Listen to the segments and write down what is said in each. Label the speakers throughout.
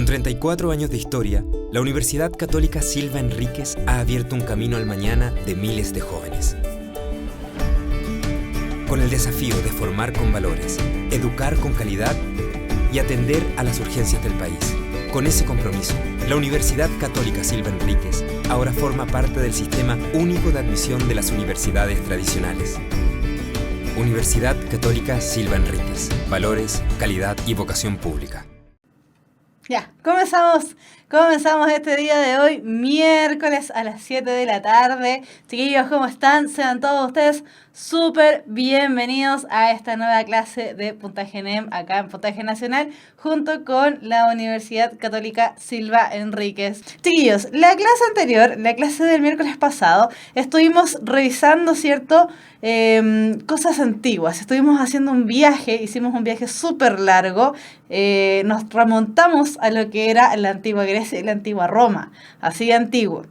Speaker 1: Con 34 años de historia, la Universidad Católica Silva Enríquez ha abierto un camino al mañana de miles de jóvenes. Con el desafío de formar con valores, educar con calidad y atender a las urgencias del país. Con ese compromiso, la Universidad Católica Silva Enríquez ahora forma parte del Sistema Único de Admisión de las Universidades Tradicionales. Universidad Católica Silva Enríquez. Valores, calidad y vocación pública.
Speaker 2: Ya, comenzamos este día de hoy, miércoles a las 7 de la tarde. Chiquillos, ¿cómo están? Sean todos ustedes súper bienvenidos a esta nueva clase de Puntaje NEM acá en Puntaje Nacional, junto con la Universidad Católica Silva Enríquez. Chiquillos, la clase anterior, la clase del miércoles pasado, estuvimos revisando, ¿cierto?, cosas antiguas. Estuvimos haciendo un viaje, hicimos un viaje súper largo, nos remontamos a lo que era la antigua Grecia y la antigua Roma, así antiguo.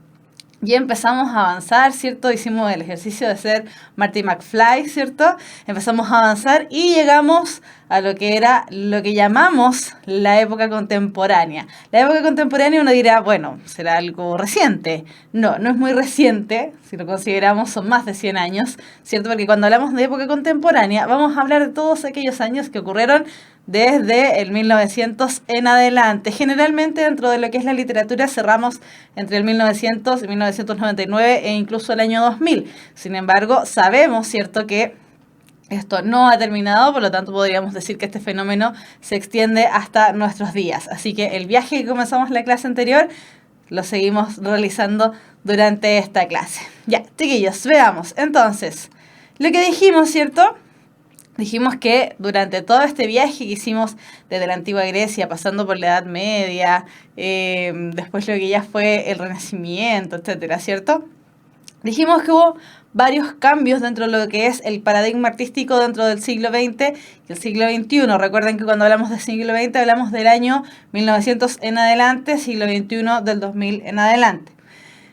Speaker 2: Y empezamos a avanzar, ¿cierto? Hicimos el ejercicio de ser Marty McFly, ¿cierto? Empezamos a avanzar y llegamos a lo que era lo que llamamos la época contemporánea. La época contemporánea uno dirá, bueno, será algo reciente. No es muy reciente, si lo consideramos son más de 100 años, ¿cierto? Porque cuando hablamos de época contemporánea vamos a hablar de todos aquellos años que ocurrieron desde el 1900 en adelante. Generalmente dentro de lo que es la literatura cerramos entre el 1900 y 1999 e incluso el año 2000. Sin embargo, sabemos, ¿cierto?, que esto no ha terminado, por lo tanto podríamos decir que este fenómeno se extiende hasta nuestros días. Así que el viaje que comenzamos la clase anterior lo seguimos realizando durante esta clase. Ya, chiquillos, veamos. Entonces, lo que dijimos, ¿cierto? Dijimos que durante todo este viaje que hicimos desde la antigua Grecia, pasando por la Edad Media, después lo que ya fue el Renacimiento, etcétera, ¿cierto? Dijimos que hubo varios cambios dentro de lo que es el paradigma artístico dentro del siglo XX y el siglo XXI. Recuerden que cuando hablamos del siglo XX hablamos del año 1900 en adelante, siglo XXI del 2000 en adelante.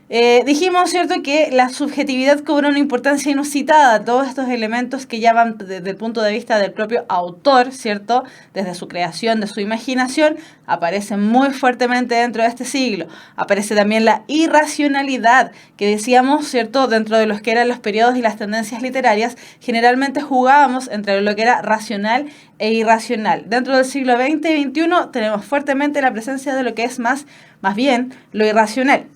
Speaker 2: Dijimos, ¿cierto?, que la subjetividad cobra una importancia inusitada. Todos estos elementos que ya van desde el punto de vista del propio autor, ¿cierto?, desde su creación, de su imaginación, aparecen muy fuertemente dentro de este siglo. Aparece también la irracionalidad, que decíamos, ¿cierto?, dentro de los que eran los periodos y las tendencias literarias, generalmente jugábamos entre lo que era racional e irracional. Dentro del siglo XX y XXI tenemos fuertemente la presencia de lo que es más bien lo irracional.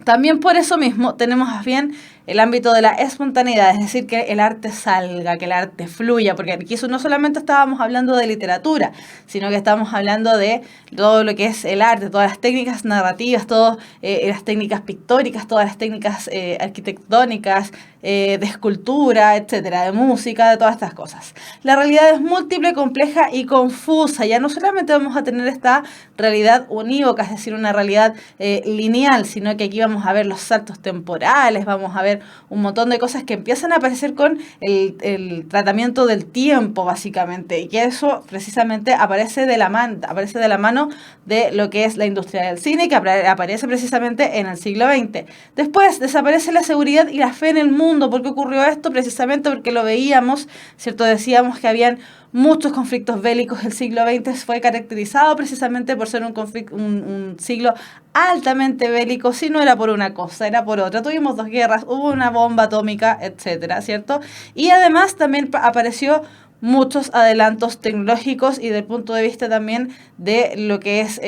Speaker 2: También por eso mismo tenemos más bien el ámbito de la espontaneidad, es decir, que el arte salga, que el arte fluya, porque aquí no solamente estábamos hablando de literatura, sino que estamos hablando de todo lo que es el arte, todas las técnicas narrativas, todas las técnicas pictóricas, todas las técnicas arquitectónicas, de escultura, etcétera, de música, de todas estas cosas. La realidad es múltiple, compleja y confusa. Ya no solamente vamos a tener esta realidad unívoca, es decir, una realidad lineal, sino que aquí vamos a ver los saltos temporales, vamos a ver un montón de cosas que empiezan a aparecer con el tratamiento del tiempo, básicamente, y que eso precisamente aparece de la mano de lo que es la industria del cine, que aparece precisamente en el siglo XX. Después desaparece la seguridad y la fe en el mundo. ¿Por qué ocurrió esto? Precisamente porque lo veíamos, ¿cierto? Decíamos que habían muchos conflictos bélicos. El siglo XX fue caracterizado precisamente por ser un siglo altamente bélico. Si no era por una cosa, era por otra. Tuvimos 2 guerras, hubo una bomba atómica, etcétera, ¿cierto? Y además también apareció muchos adelantos tecnológicos y del punto de vista también de lo que es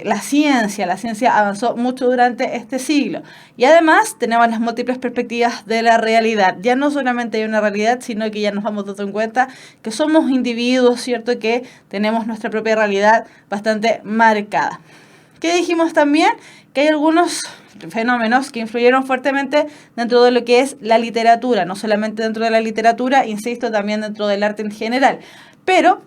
Speaker 2: la ciencia. La ciencia avanzó mucho durante este siglo. Y además tenemos las múltiples perspectivas de la realidad. Ya no solamente hay una realidad, sino que ya nos vamos dando cuenta que somos individuos, ¿cierto?, que tenemos nuestra propia realidad bastante marcada. ¿Qué dijimos también? Que hay algunos fenómenos que influyeron fuertemente dentro de lo que es la literatura, no solamente dentro de la literatura, insisto, también dentro del arte en general, pero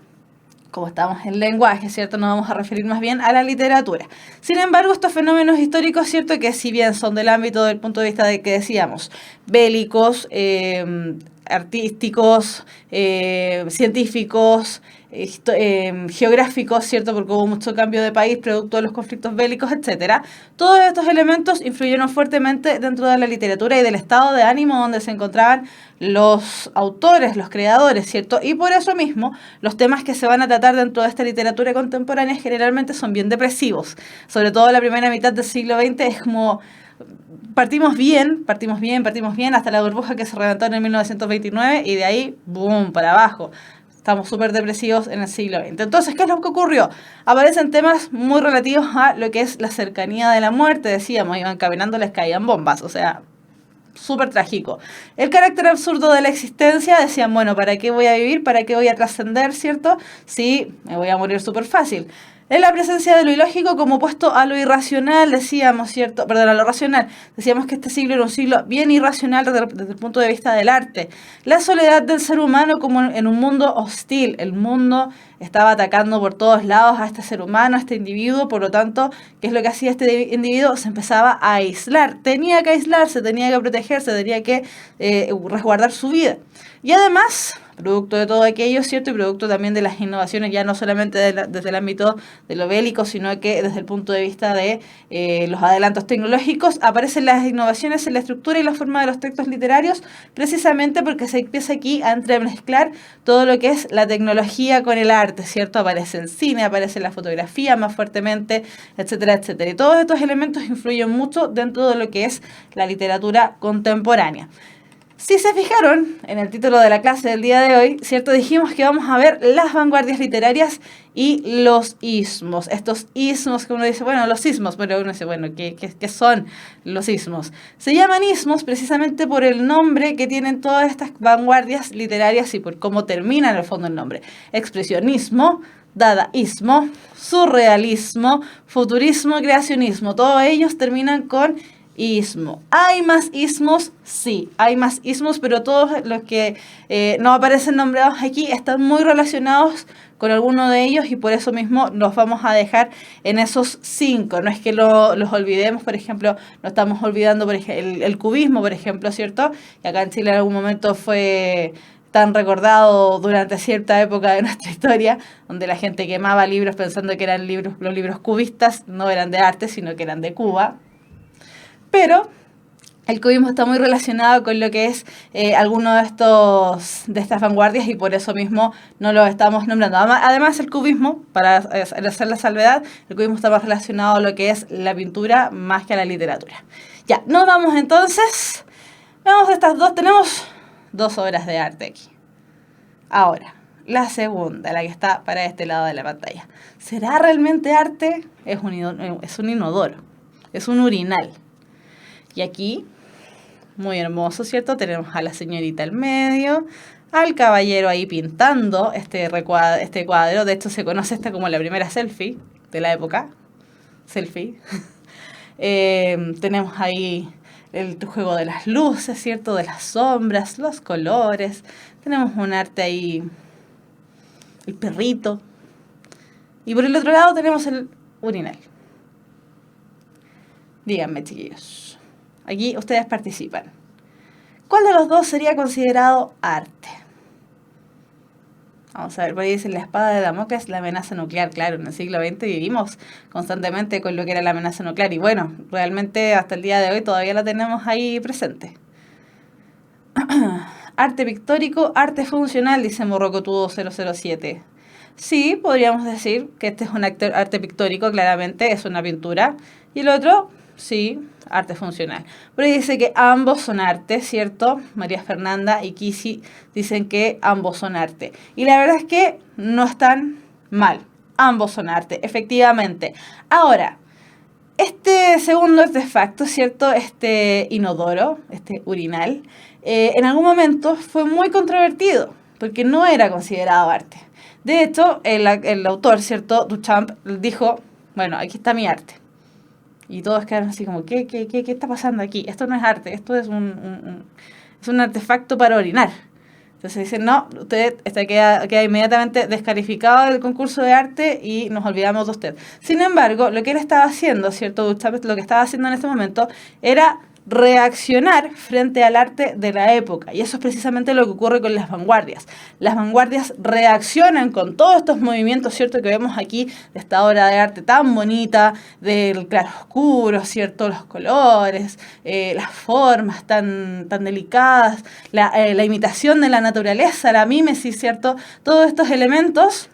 Speaker 2: como estamos en lenguaje, ¿cierto?, nos vamos a referir más bien a la literatura. Sin embargo, estos fenómenos históricos, ¿cierto?, que si bien son del ámbito del punto de vista de que decíamos bélicos, artísticos, científicos, geográficos, ¿cierto? Porque hubo mucho cambio de país producto de los conflictos bélicos, etcétera. Todos estos elementos influyeron fuertemente dentro de la literatura y del estado de ánimo donde se encontraban los autores, los creadores, ¿cierto? Y por eso mismo, los temas que se van a tratar dentro de esta literatura contemporánea generalmente son bien depresivos. Sobre todo la primera mitad del siglo XX es como... Partimos bien, hasta la burbuja que se reventó en el 1929 y de ahí, boom, para abajo. Estamos súper depresivos en el siglo XX. Entonces, ¿qué es lo que ocurrió? Aparecen temas muy relativos a lo que es la cercanía de la muerte, decíamos, iban caminando, les caían bombas, o sea, súper trágico. El carácter absurdo de la existencia, decían, bueno, ¿para qué voy a vivir? ¿Para qué voy a trascender, cierto? Sí, me voy a morir súper fácil. En la presencia de lo ilógico como opuesto a lo irracional, decíamos, ¿cierto? Perdón, a lo racional. Decíamos que este siglo era un siglo bien irracional desde el punto de vista del arte. La soledad del ser humano como en un mundo hostil. El mundo estaba atacando por todos lados a este ser humano, a este individuo. Por lo tanto, ¿qué es lo que hacía este individuo? Se empezaba a aislar. Tenía que aislarse, tenía que protegerse, tenía que resguardar su vida. Y además... producto de todo aquello, ¿cierto? Y producto también de las innovaciones, ya no solamente desde el ámbito de lo bélico, sino que desde el punto de vista de los adelantos tecnológicos, aparecen las innovaciones en la estructura y la forma de los textos literarios, precisamente porque se empieza aquí a entremezclar todo lo que es la tecnología con el arte, ¿cierto? Aparece el cine, aparece la fotografía más fuertemente, etcétera, etcétera. Y todos estos elementos influyen mucho dentro de lo que es la literatura contemporánea. Si se fijaron en el título de la clase del día de hoy, ¿cierto? Dijimos que vamos a ver las vanguardias literarias y los ismos. Estos ismos que uno dice, bueno, los ismos, pero uno dice, bueno, ¿qué son los ismos? Se llaman ismos precisamente por el nombre que tienen todas estas vanguardias literarias y por cómo termina en el fondo el nombre. Expresionismo, dadaísmo, surrealismo, futurismo, creacionismo. Todos ellos terminan con ismo. ¿Hay más ismos? Sí, hay más ismos, pero todos los que no aparecen nombrados aquí están muy relacionados con alguno de ellos y por eso mismo los vamos a dejar en esos 5. No es que los olvidemos, por ejemplo, no estamos olvidando por ejemplo, el cubismo, por ejemplo, ¿cierto? Y acá en Chile en algún momento fue tan recordado durante cierta época de nuestra historia, donde la gente quemaba libros pensando que eran los libros cubistas, no eran de arte, sino que eran de Cuba. Pero el cubismo está muy relacionado con lo que es alguno de estas vanguardias y por eso mismo no lo estamos nombrando. Además, el cubismo, para hacer la salvedad, el cubismo está más relacionado a lo que es la pintura más que a la literatura. Ya, nos vamos entonces. Vamos a estas dos. Tenemos 2 obras de arte aquí. Ahora, la segunda, la que está para este lado de la pantalla. ¿Será realmente arte? Es un inodoro. Es un urinal. Y aquí, muy hermoso, ¿cierto? Tenemos a la señorita al medio, al caballero ahí pintando este cuadro. De hecho, se conoce esta como la primera selfie de la época. Selfie. Tenemos ahí el juego de las luces, ¿cierto? De las sombras, los colores. Tenemos un arte ahí, el perrito. Y por el otro lado tenemos el urinal. Díganme, chiquillos. Aquí ustedes participan. ¿Cuál de los dos sería considerado arte? Vamos a ver, por ahí dice la espada de Damocles, la amenaza nuclear. Claro, en el siglo XX vivimos constantemente con lo que era la amenaza nuclear. Y bueno, realmente hasta el día de hoy todavía la tenemos ahí presente. Arte pictórico, arte funcional, dice Morrocotudo 007. Sí, podríamos decir que este es un arte pictórico, claramente, es una pintura. Y el otro... sí, arte funcional. Pero ahí dice que ambos son arte, ¿cierto? María Fernanda y Kisi dicen que ambos son arte. Y la verdad es que no están mal. Ambos son arte, efectivamente. Ahora, este segundo artefacto, ¿cierto? Este inodoro, este urinal, en algún momento fue muy controvertido porque no era considerado arte. De hecho, el autor, ¿cierto? Duchamp dijo, bueno, aquí está mi arte. Y todos quedaron así como, ¿qué está pasando aquí? Esto no es arte, esto es un artefacto para orinar. Entonces dicen, no, usted queda inmediatamente descalificado del concurso de arte y nos olvidamos de usted. Sin embargo, lo que él estaba haciendo, ¿cierto? Duchamp, lo que estaba haciendo en este momento era reaccionar frente al arte de la época. Y eso es precisamente lo que ocurre con las vanguardias. Las vanguardias reaccionan con todos estos movimientos, ¿cierto?, que vemos aquí, de esta obra de arte tan bonita, del claroscuro, ¿cierto?, los colores, las formas tan delicadas, la imitación de la naturaleza, la mímesis, ¿cierto? Todos estos elementos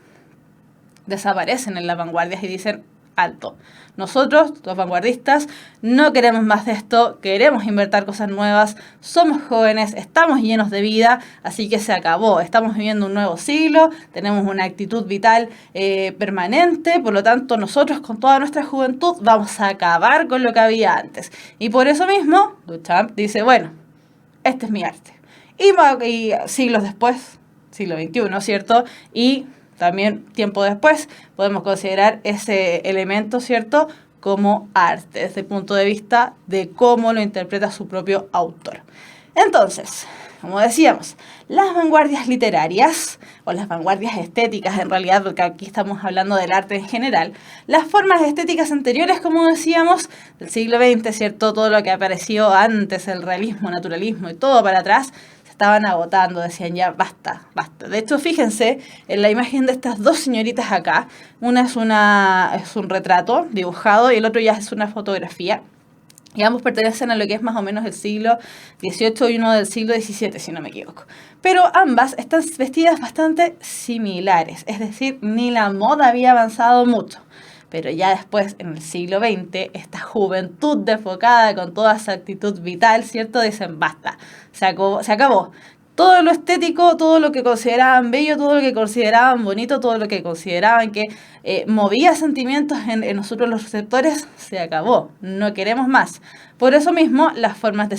Speaker 2: desaparecen en las vanguardias y dicen: alto. Nosotros, los vanguardistas, no queremos más de esto, queremos inventar cosas nuevas, somos jóvenes, estamos llenos de vida, así que se acabó. Estamos viviendo un nuevo siglo, tenemos una actitud vital permanente, por lo tanto nosotros con toda nuestra juventud vamos a acabar con lo que había antes. Y por eso mismo, Duchamp dice: bueno, este es mi arte. Y siglos después, siglo XXI, ¿cierto? Y también tiempo después podemos considerar ese elemento, ¿cierto?, como arte, desde el punto de vista de cómo lo interpreta su propio autor. Entonces, como decíamos, las vanguardias literarias, o las vanguardias estéticas en realidad, porque aquí estamos hablando del arte en general, las formas estéticas anteriores, como decíamos, del siglo XX, ¿cierto?, todo lo que apareció antes, el realismo, naturalismo y todo para atrás, estaban agotando, decían: ya basta, basta. De hecho, fíjense en la imagen de estas dos señoritas acá. Una es un retrato dibujado y el otro ya es una fotografía. Y ambos pertenecen a lo que es más o menos el siglo XVIII y uno del siglo XVII, si no me equivoco. Pero ambas están vestidas bastante similares, es decir, ni la moda había avanzado mucho. Pero ya después, en el siglo XX, esta juventud desfocada con toda esa actitud vital, ¿cierto?, dicen: basta, se acabó. Todo lo estético, todo lo que consideraban bello, todo lo que consideraban bonito, todo lo que consideraban que movía sentimientos en nosotros los receptores, se acabó. No queremos más. Por eso mismo, las formas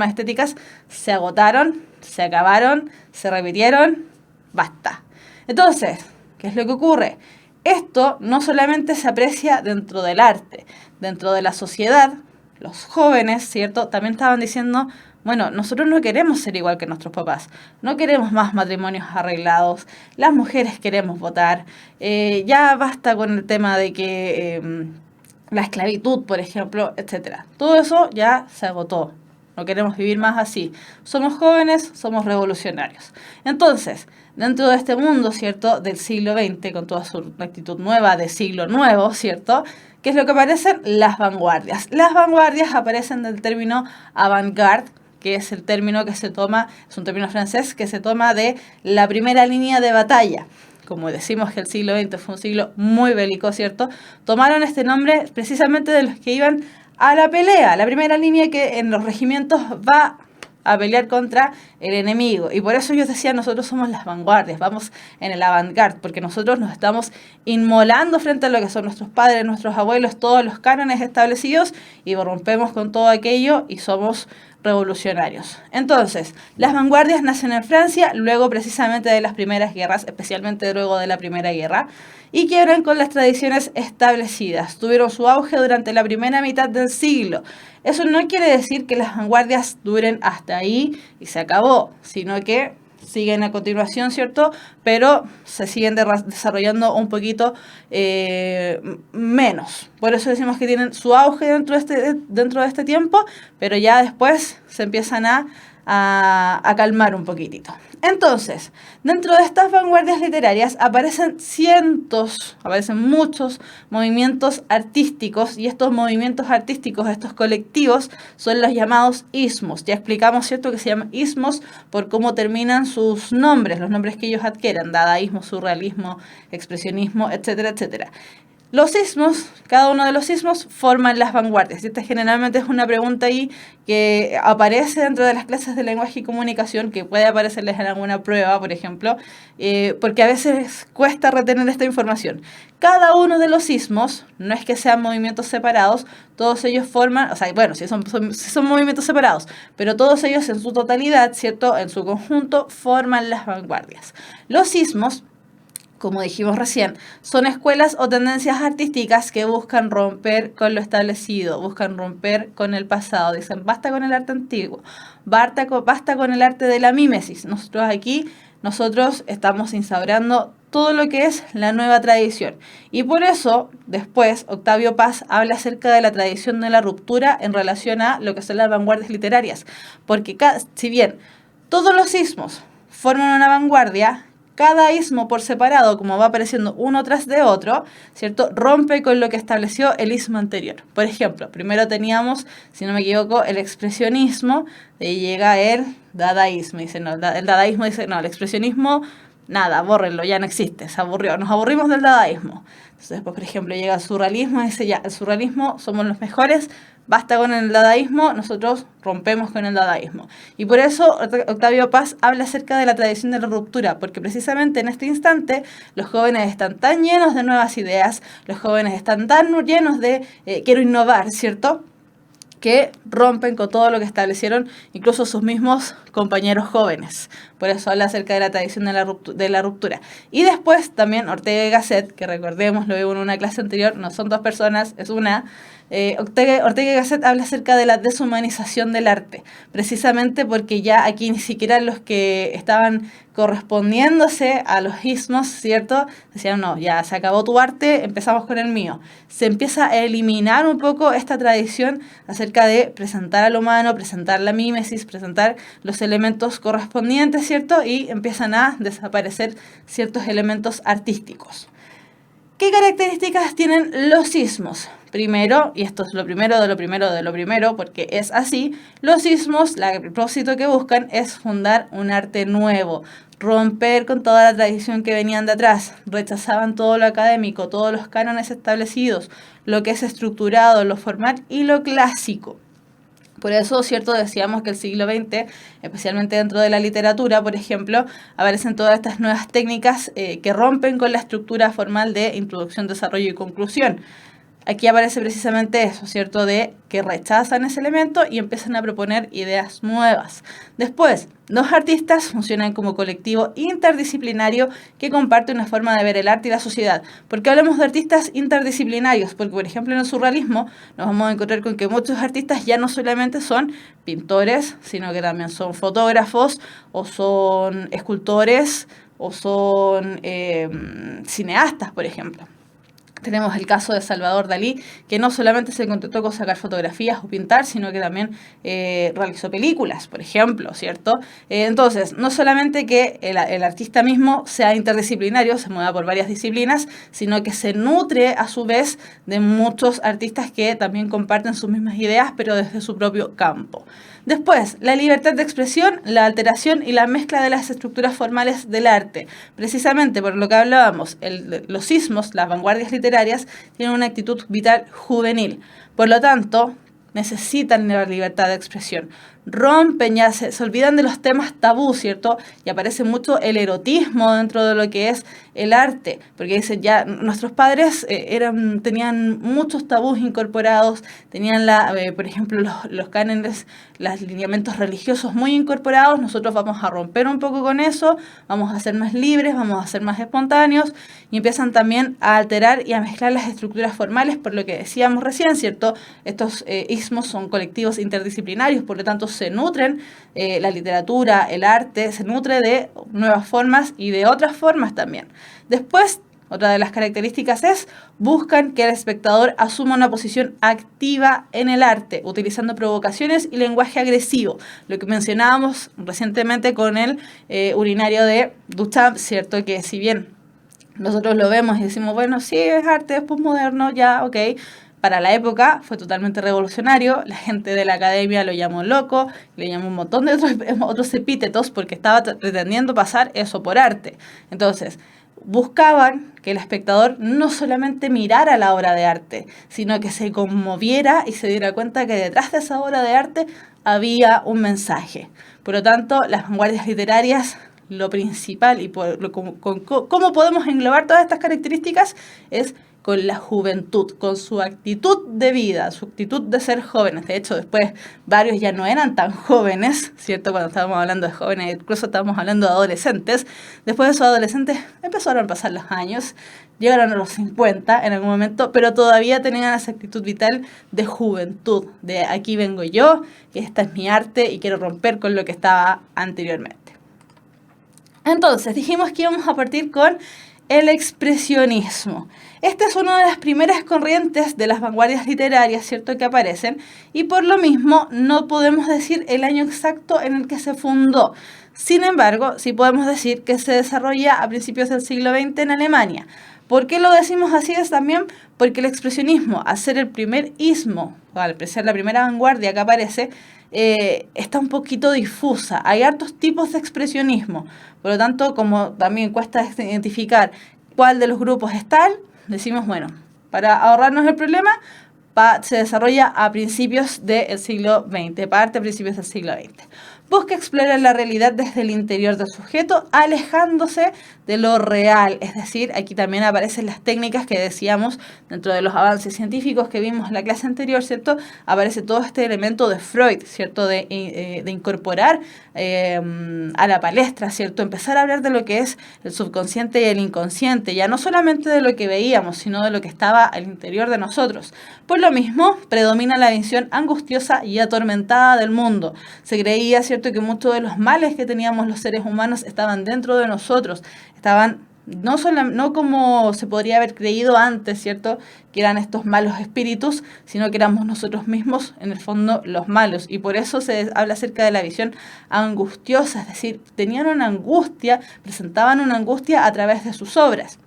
Speaker 2: estéticas se agotaron, se acabaron, se repitieron, basta. Entonces, ¿qué es lo que ocurre? Esto no solamente se aprecia dentro del arte, dentro de la sociedad. Los jóvenes, ¿cierto?, también estaban diciendo: bueno, nosotros no queremos ser igual que nuestros papás, no queremos más matrimonios arreglados, las mujeres queremos votar, ya basta con el tema de que la esclavitud, por ejemplo, etcétera. Todo eso ya se agotó, no queremos vivir más así. Somos jóvenes, somos revolucionarios. Entonces, dentro de este mundo, ¿cierto?, del siglo XX, con toda su actitud nueva, de siglo nuevo, ¿cierto?, ¿qué es lo que aparecen? Las vanguardias. Las vanguardias aparecen del término avant-garde, que es el término que se toma, es un término francés que se toma de la primera línea de batalla. Como decimos que el siglo XX fue un siglo muy bélico, ¿cierto?, tomaron este nombre precisamente de los que iban a la pelea, la primera línea que en los regimientos va a pelear contra el enemigo. Y por eso ellos decían: nosotros somos las vanguardias, vamos en el avant-garde, porque nosotros nos estamos inmolando frente a lo que son nuestros padres, nuestros abuelos, todos los cánones establecidos, y rompemos con todo aquello y somos revolucionarios. Entonces, las vanguardias nacen en Francia, luego precisamente de las primeras guerras, especialmente luego de la Primera Guerra, y quiebran con las tradiciones establecidas. Tuvieron su auge durante la primera mitad del siglo. Eso no quiere decir que las vanguardias duren hasta ahí y se acabó, sino que siguen a continuación, ¿cierto?, pero se siguen desarrollando un poquito menos. Por eso decimos que tienen su auge dentro de este tiempo, pero ya después se empiezan a calmar un poquitito. Entonces, dentro de estas vanguardias literarias aparecen muchos movimientos artísticos, y estos movimientos artísticos, estos colectivos, son los llamados ismos. Ya explicamos, ¿cierto?, que se llaman ismos por cómo terminan sus nombres, los nombres que ellos adquieren: dadaísmo, surrealismo, expresionismo, etcétera, etcétera. Los ismos, cada uno de los ismos forman las vanguardias. Esta generalmente es una pregunta ahí que aparece dentro de las clases de lenguaje y comunicación, que puede aparecerles en alguna prueba, por ejemplo, porque a veces cuesta retener esta información. Cada uno de los ismos, no es que sean movimientos separados, todos ellos forman, o sea, bueno, si son movimientos separados, pero todos ellos en su totalidad, ¿cierto?, en su conjunto, forman las vanguardias. Los ismos, como dijimos recién, son escuelas o tendencias artísticas que buscan romper con lo establecido, buscan romper con el pasado. Dicen: basta con el arte antiguo, basta con el arte de la mímesis. Nosotros estamos instaurando todo lo que es la nueva tradición. Y por eso, después, Octavio Paz habla acerca de la tradición de la ruptura en relación a lo que son las vanguardias literarias. Porque si bien todos los ismos forman una vanguardia, cada ismo por separado, como va apareciendo uno tras de otro, ¿cierto?, rompe con lo que estableció el ismo anterior. Por ejemplo, primero teníamos, si no me equivoco, el expresionismo, de ahí llega el dadaísmo. Dice, no, el dadaísmo dice, no, el expresionismo, nada, bórrenlo, ya no existe, se aburrió, nos aburrimos del dadaísmo. Entonces, después, por ejemplo, llega el surrealismo y dice, ya, el surrealismo somos los mejores, basta con el dadaísmo, nosotros rompemos con el dadaísmo. Y por eso Octavio Paz habla acerca de la tradición de la ruptura, porque precisamente en este instante los jóvenes están tan llenos de nuevas ideas, los jóvenes están tan llenos de quiero innovar, ¿cierto?, que rompen con todo lo que establecieron incluso sus mismos compañeros jóvenes. Por eso habla acerca de la tradición de la ruptura. Y después también Ortega y Gasset, que recordemos, lo vimos en una clase anterior, no son dos personas, es una. Ortega y Gasset habla acerca de la deshumanización del arte, precisamente porque ya aquí ni siquiera los que estaban correspondiéndose a los ismos, ¿cierto?, decían, no, ya se acabó tu arte, empezamos con el mío. Se empieza a eliminar un poco esta tradición acerca de presentar al humano, presentar la mímesis, presentar los elementos correspondientes, ¿cierto?, y empiezan a desaparecer ciertos elementos artísticos. ¿Qué características tienen los ismos? Primero, y esto es lo primero de lo primero de lo primero, porque es así, los ismos, el propósito que buscan es fundar un arte nuevo, romper con toda la tradición que venían de atrás, rechazaban todo lo académico, todos los cánones establecidos, lo que es estructurado, lo formal y lo clásico. Por eso, cierto, decíamos que el siglo XX, especialmente dentro de la literatura, por ejemplo, aparecen todas estas nuevas técnicas que rompen con la estructura formal de introducción, desarrollo y conclusión. Aquí aparece precisamente eso, ¿cierto?, de que rechazan ese elemento y empiezan a proponer ideas nuevas. Después, los artistas funcionan como colectivo interdisciplinario que comparte una forma de ver el arte y la sociedad. ¿Por qué hablamos de artistas interdisciplinarios? Porque, por ejemplo, en el surrealismo nos vamos a encontrar con que muchos artistas ya no solamente son pintores, sino que también son fotógrafos o son escultores o son cineastas, por ejemplo. Tenemos el caso de Salvador Dalí, que no solamente se contentó con sacar fotografías o pintar, sino que también realizó películas, por ejemplo, ¿cierto? Entonces, no solamente que el artista mismo sea interdisciplinario, se mueva por varias disciplinas, sino que se nutre a su vez de muchos artistas que también comparten sus mismas ideas, pero desde su propio campo. Después, la libertad de expresión, la alteración y la mezcla de las estructuras formales del arte. Precisamente por lo que hablábamos, los ismos, las vanguardias literarias, tienen una actitud vital juvenil. Por lo tanto, necesitan la libertad de expresión. Rompen, ya se olvidan de los temas tabú, ¿cierto? Y aparece mucho el erotismo dentro de lo que es el arte, porque dicen ya, nuestros padres tenían muchos tabús incorporados, tenían por ejemplo, los cánones, los lineamientos religiosos muy incorporados, nosotros vamos a romper un poco con eso, vamos a ser más libres, vamos a ser más espontáneos, y empiezan también a alterar y a mezclar las estructuras formales, por lo que decíamos recién, ¿cierto? Estos ismos son colectivos interdisciplinarios, por lo tanto se nutren, la literatura, el arte, se nutre de nuevas formas y de otras formas también. Después, otra de las características es, buscan que el espectador asuma una posición activa en el arte, utilizando provocaciones y lenguaje agresivo, lo que mencionábamos recientemente con el urinario de Duchamp, ¿cierto? Que si bien nosotros lo vemos y decimos, bueno, sí, es arte, es postmoderno, ya, ok. Para la época fue totalmente revolucionario, la gente de la academia lo llamó loco, le llamó un montón de otros epítetos porque estaba pretendiendo pasar eso por arte. Entonces, buscaban que el espectador no solamente mirara la obra de arte, sino que se conmoviera y se diera cuenta que detrás de esa obra de arte había un mensaje. Por lo tanto, las vanguardias literarias, lo principal y cómo podemos englobar todas estas características es con la juventud, con su actitud de vida, su actitud de ser jóvenes. De hecho, después varios ya no eran tan jóvenes, ¿cierto? Cuando estábamos hablando de jóvenes, incluso estábamos hablando de adolescentes. Después de esos adolescentes empezaron a pasar los años, llegaron a los 50 en algún momento, pero todavía tenían esa actitud vital de juventud, de aquí vengo yo, que esta es mi arte y quiero romper con lo que estaba anteriormente. Entonces, dijimos que íbamos a partir con el expresionismo. Esta es una de las primeras corrientes de las vanguardias literarias, ¿cierto?, que aparecen, y por lo mismo no podemos decir el año exacto en el que se fundó. Sin embargo, sí podemos decir que se desarrolla a principios del siglo XX en Alemania. ¿Por qué lo decimos así? Es también porque el expresionismo, al ser el primer ismo, al ser la primera vanguardia que aparece, está un poquito difusa. Hay hartos tipos de expresionismo. Por lo tanto, como también cuesta identificar cuál de los grupos es tal, decimos, bueno, para ahorrarnos el problema, se desarrolla a principios del siglo XX, parte a principios del siglo XX. Busca explorar la realidad desde el interior del sujeto, alejándose de lo real. Es decir, aquí también aparecen las técnicas que decíamos dentro de los avances científicos que vimos en la clase anterior, ¿cierto? Aparece todo este elemento de Freud, ¿cierto? De incorporar a la palestra, ¿cierto? Empezar a hablar de lo que es el subconsciente y el inconsciente, ya no solamente de lo que veíamos, sino de lo que estaba al interior de nosotros. Por lo mismo, predomina la visión angustiosa y atormentada del mundo. Se creía, ¿cierto?, que muchos de los males que teníamos los seres humanos estaban dentro de nosotros, estaban no como se podría haber creído antes, ¿cierto?, que eran estos malos espíritus, sino que éramos nosotros mismos, en el fondo, los malos. Y por eso se habla acerca de la visión angustiosa, es decir, tenían una angustia, presentaban una angustia a través de sus obras.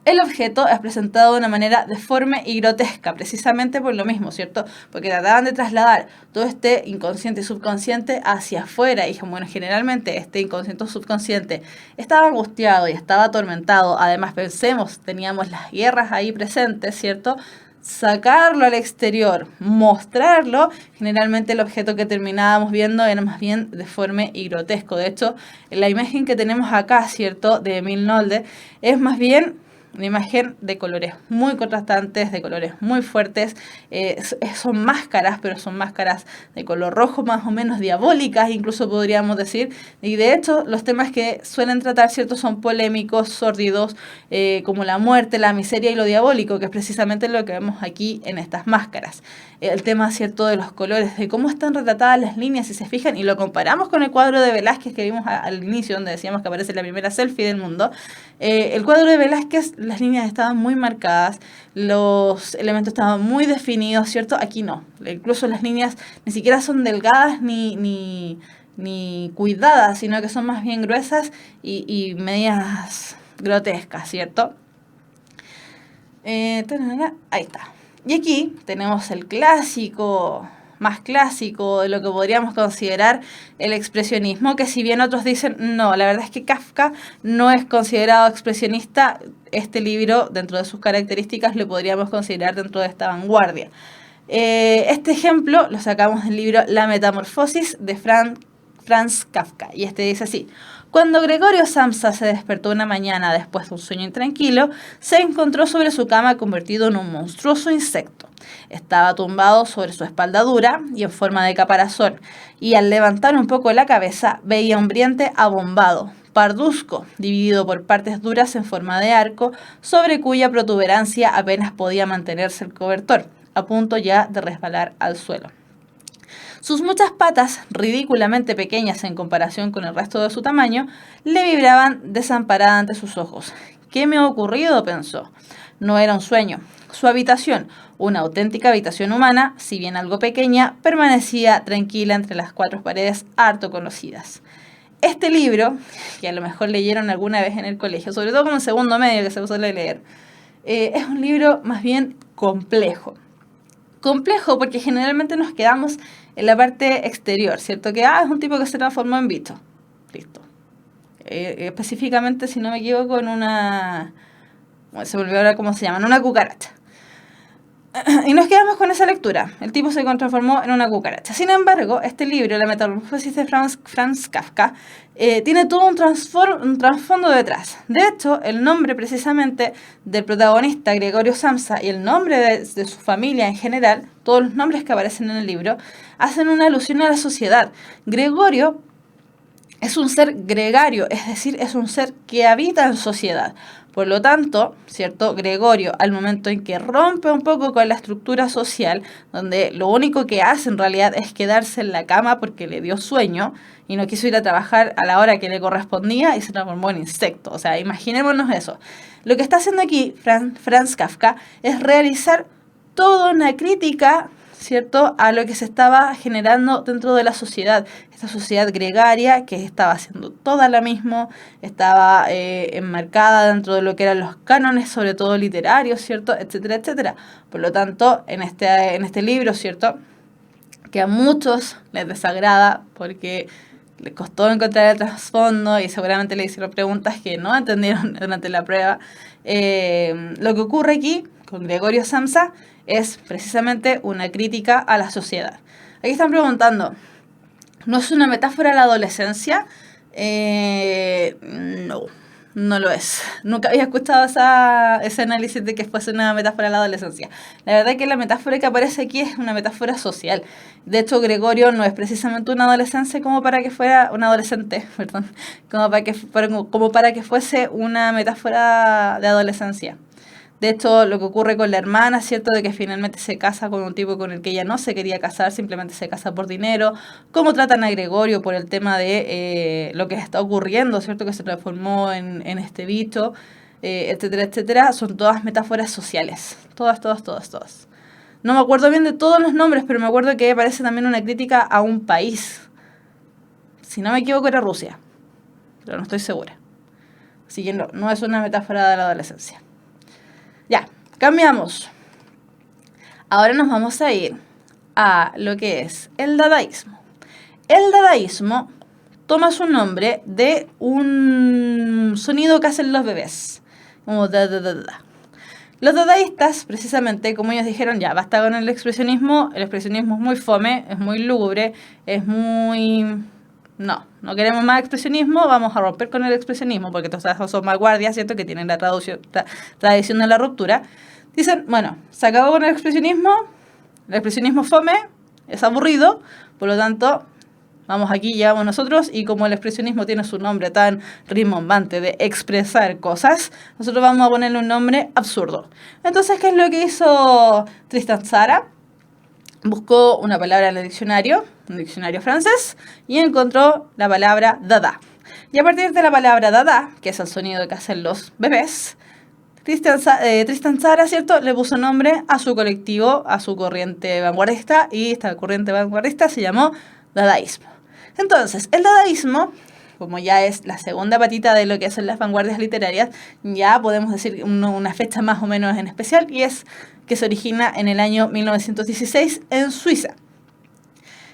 Speaker 2: El objeto es presentado de una manera deforme y grotesca, precisamente por lo mismo, ¿cierto? Porque trataban de trasladar todo este inconsciente y subconsciente hacia afuera. Y bueno, generalmente este inconsciente o subconsciente estaba angustiado y estaba atormentado. Además, pensemos, teníamos las guerras ahí presentes, ¿cierto? Sacarlo al exterior, mostrarlo, generalmente el objeto que terminábamos viendo era más bien deforme y grotesco. De hecho, la imagen que tenemos acá, ¿cierto?, de Emil Nolde, es más bien una imagen de colores muy contrastantes, de colores muy fuertes. Son máscaras, pero son máscaras de color rojo, más o menos diabólicas, incluso podríamos decir. Y de hecho, los temas que suelen tratar, ¿cierto?, son polémicos, sórdidos, como la muerte, la miseria y lo diabólico, que es precisamente lo que vemos aquí en estas máscaras. El tema, ¿cierto?, de los colores, de cómo están retratadas las líneas, si se fijan, y lo comparamos con el cuadro de Velázquez que vimos al inicio, donde decíamos que aparece la primera selfie del mundo. El cuadro de Velázquez, las líneas estaban muy marcadas, los elementos estaban muy definidos, ¿cierto? Aquí no. Incluso las líneas ni siquiera son delgadas ni cuidadas, sino que son más bien gruesas y medias grotescas, ¿cierto? Ahí está. Y aquí tenemos el clásico, más clásico de lo que podríamos considerar el expresionismo, que si bien otros dicen, no, la verdad es que Kafka no es considerado expresionista, este libro, dentro de sus características, lo podríamos considerar dentro de esta vanguardia. Este ejemplo lo sacamos del libro La Metamorfosis de Franz Kafka, y este dice así: cuando Gregorio Samsa se despertó una mañana después de un sueño intranquilo, se encontró sobre su cama convertido en un monstruoso insecto. Estaba tumbado sobre su espalda dura y en forma de caparazón, y al levantar un poco la cabeza veía un vientre abombado, parduzco, dividido por partes duras en forma de arco, sobre cuya protuberancia apenas podía mantenerse el cobertor, a punto ya de resbalar al suelo. Sus muchas patas, ridículamente pequeñas en comparación con el resto de su tamaño, le vibraban desamparada ante sus ojos. ¿Qué me ha ocurrido?, pensó. No era un sueño. Su habitación, una auténtica habitación humana, si bien algo pequeña, permanecía tranquila entre las cuatro paredes harto conocidas. Este libro, que a lo mejor leyeron alguna vez en el colegio, sobre todo como en segundo medio que se suele leer, es un libro más bien complejo. Complejo porque generalmente nos quedamos en la parte exterior, ¿cierto? Que es un tipo que se transformó en bicho. Listo. Específicamente, si no me equivoco, en una... se me olvidó ahora cómo se llama, en una cucaracha. Y nos quedamos con esa lectura. El tipo se transformó en una cucaracha. Sin embargo, este libro, La Metamorfosis de Franz Kafka, tiene todo un trasfondo detrás. De hecho, el nombre precisamente del protagonista, Gregorio Samsa, y el nombre de su familia en general, todos los nombres que aparecen en el libro, hacen una alusión a la sociedad. Gregorio es un ser gregario, es decir, es un ser que habita en sociedad. Por lo tanto, ¿cierto? Gregorio, al momento en que rompe un poco con la estructura social, donde lo único que hace en realidad es quedarse en la cama porque le dio sueño y no quiso ir a trabajar a la hora que le correspondía y se transformó en insecto. O sea, imaginémonos eso. Lo que está haciendo aquí Franz Kafka es realizar toda una crítica, ¿cierto?, a lo que se estaba generando dentro de la sociedad, esta sociedad gregaria que estaba haciendo toda la misma, estaba enmarcada dentro de lo que eran los cánones, sobre todo literarios, ¿cierto?, etcétera, etcétera. Por lo tanto, en este libro, ¿cierto?, que a muchos les desagrada porque les costó encontrar el trasfondo y seguramente le hicieron preguntas que no entendieron durante la prueba, lo que ocurre aquí con Gregorio Samsa es precisamente una crítica a la sociedad. Aquí están preguntando, ¿no es una metáfora a la adolescencia? No, no lo es. Nunca había escuchado ese análisis de que fuese una metáfora a la adolescencia. La verdad es que la metáfora que aparece aquí es una metáfora social. De hecho, Gregorio no es precisamente una adolescente como para que fuera un adolescente, perdón, como para que fuese una metáfora de adolescencia. De hecho, lo que ocurre con la hermana, ¿cierto?, de que finalmente se casa con un tipo con el que ella no se quería casar, simplemente se casa por dinero. Cómo tratan a Gregorio por el tema de lo que está ocurriendo, ¿cierto?, que se transformó en este bicho, etcétera, etcétera. Son todas metáforas sociales. Todas. No me acuerdo bien de todos los nombres, pero me acuerdo que aparece también una crítica a un país. Si no me equivoco, era Rusia, pero no estoy segura. Así que no es una metáfora de la adolescencia. Ya, cambiamos. Ahora nos vamos a ir a lo que es el dadaísmo. El dadaísmo toma su nombre de un sonido que hacen los bebés, como da, da, da, da. Los dadaístas, precisamente, como ellos dijeron, ya, basta con el expresionismo es muy fome, es muy lúgubre, es muy... No queremos más expresionismo, vamos a romper con el expresionismo, porque todos son vanguardias, ¿cierto?, que tienen la tradición de la ruptura. Dicen, bueno, se acabó con el expresionismo fome, es aburrido, por lo tanto, vamos aquí, llegamos nosotros, y como el expresionismo tiene su nombre tan rimbombante de expresar cosas, nosotros vamos a ponerle un nombre absurdo. Entonces, ¿qué es lo que hizo Tristan Tzara? Buscó una palabra en el diccionario, un diccionario francés, y encontró la palabra dada. Y a partir de la palabra dada, que es el sonido que hacen los bebés, Tristan Tzara, ¿cierto?, le puso nombre a su colectivo, a su corriente vanguardista, y esta corriente vanguardista se llamó dadaísmo. Entonces, el dadaísmo, como ya es la segunda patita de lo que son las vanguardias literarias, ya podemos decir una fecha más o menos en especial, y es que se origina en el año 1916 en Suiza.